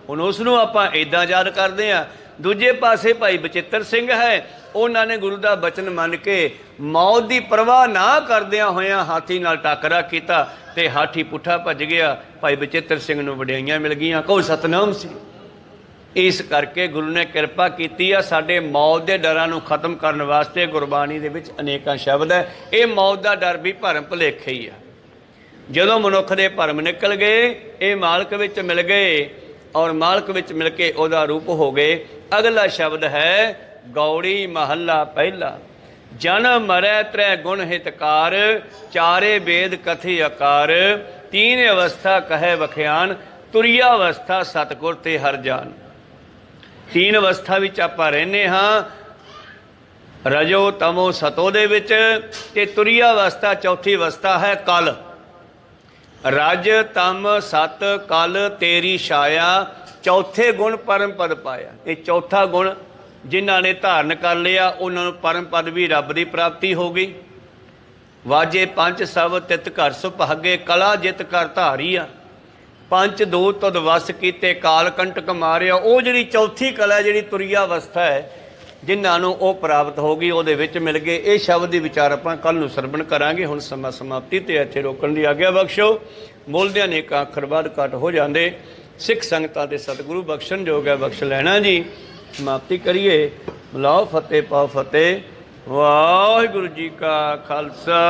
[SPEAKER 1] ਹੁਣ ਉਸ ਨੂੰ ਆਪਾਂ ਇੱਦਾਂ ਯਾਦ ਕਰਦੇ ਹਾਂ। ਦੂਜੇ ਪਾਸੇ ਭਾਈ ਬਚਿੱਤਰ ਸਿੰਘ ਹੈ, ਉਹਨਾਂ ਨੇ ਗੁਰੂ ਦਾ ਬਚਨ ਮੰਨ ਕੇ ਮੌਤ ਦੀ ਪਰਵਾਹ ਨਾ ਕਰਦਿਆਂ ਹੋਇਆਂ ਹਾਥੀ ਨਾਲ ਟੱਕਰਾ ਕੀਤਾ ਤੇ ਹਾਥੀ ਪੁੱਠਾ ਭੱਜ ਗਿਆ। ਭਾਈ ਬਚਿੱਤਰ ਸਿੰਘ ਨੂੰ ਵਡਿਆਈਆਂ ਮਿਲ ਗਈਆਂ। ਕਹੋ ਸਤਨਾਮ ਸ੍ਰੀ। ਇਸ ਕਰਕੇ ਗੁਰੂ ਨੇ ਕਿਰਪਾ ਕੀਤੀ ਆ, ਸਾਡੇ ਮੌਤ ਦੇ ਡਰਾਂ ਨੂੰ ਖਤਮ ਕਰਨ ਵਾਸਤੇ ਗੁਰਬਾਣੀ ਦੇ ਵਿੱਚ ਅਨੇਕਾਂ ਸ਼ਬਦ ਹੈ। ਇਹ ਮੌਤ ਦਾ ਡਰ ਵੀ ਭਰਮ ਭੁਲੇਖੇ ਹੀ ਆ। ਜਦੋਂ ਮਨੁੱਖ ਦੇ ਭਰਮ ਨਿਕਲ ਗਏ, ਇਹ ਮਾਲਕ ਵਿੱਚ ਮਿਲ ਗਏ, ਔਰ ਮਾਲਕ ਵਿੱਚ ਮਿਲ ਕੇ ਉਹਦਾ ਰੂਪ ਹੋ ਗਏ। ਅਗਲਾ ਸ਼ਬਦ ਹੈ ਗੌੜੀ ਮਹੱਲਾ ਪਹਿਲਾ। ਜਨਮ ਮਰੈ ਤ੍ਰੈ ਗੁਣ ਹਿਤਕਾਰ, ਚਾਰੇ ਵੇਦ ਕਥੀ ਆਕਾਰ, ਤੀਨ ਅਵਸਥਾ ਕਹੈ ਵਖਿਆਨ, ਤੁਰਿਆ ਅਵਸਥਾ ਸਤਿਗੁਰ ਤੇ ਹਰ ਜਾਨ। तीन अवस्था विच आपां रहने हाँ, रजो तमो सतो दे विच, ते तुरिया अवस्था चौथी अवस्था है कल। रज तम सत कल तेरी छाया, चौथे गुण परम पद पाया। ये चौथा गुण जिन्हां ने धारण कर लिया, उन्हां नूं परम पद भी रब की प्राप्ति हो गई। ਵਾਜੇ ਪੰਜ ਸਭ ਤਿਤ ਘਰ ਸੁਭਾਗੇ, ਕਲਾ ਜਿਤ ਕਰ ਧਾਰੀਆ, ਪੰਜ ਦੋ ਤਦ ਵਸ ਕੀਤੇ ਕਾਲ ਕੰਟਕ ਮਾਰਿਆ। ਉਹ ਜਿਹੜੀ ਚੌਥੀ ਕਲਾ ਜਿਹੜੀ ਤੁਰੀਆ ਅਵਸਥਾ ਹੈ, ਜਿਨ੍ਹਾਂ ਨੂੰ ਉਹ ਪ੍ਰਾਪਤ ਹੋ ਗਈ, ਉਹਦੇ ਵਿੱਚ ਮਿਲ ਗਏ। ਇਹ ਸ਼ਬਦ ਦੀ ਵਿਚਾਰ ਆਪਾਂ ਕੱਲ੍ਹ ਨੂੰ ਸਰਵਣ ਕਰਾਂਗੇ। ਹੁਣ ਸਮਾਂ ਸਮਾਪਤੀ ਤੇ ਇੱਥੇ ਰੋਕਣ ਦੀ ਆਗਿਆ ਬਖਸ਼ੋ। ਬੋਲਦਿਆਂ ਨੇ ਇੱਕ ਅੱਖਰ ਵੱਧ ਘੱਟ ਹੋ ਜਾਂਦੇ। ਸਿੱਖ ਸੰਗਤਾਂ ਦੇ ਸਤਿਗੁਰੂ ਬਖਸ਼ਣ ਜੋਗ ਹੈ, ਬਖਸ਼ ਲੈਣਾ ਜੀ। ਸਮਾਪਤੀ ਕਰੀਏ। ਬੁਲਾਓ ਫਤਿਹ ਪਾਓ ਫਤਿਹ। ਵਾਹਿਗੁਰੂ ਜੀ ਕਾ ਖਾਲਸਾ,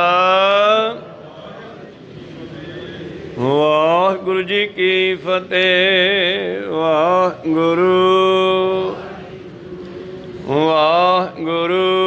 [SPEAKER 1] ਵਾਹਿਗੁਰੂ ਜੀ ਕੀ ਫਤਿਹ। ਵਾਹਿਗੁਰੂ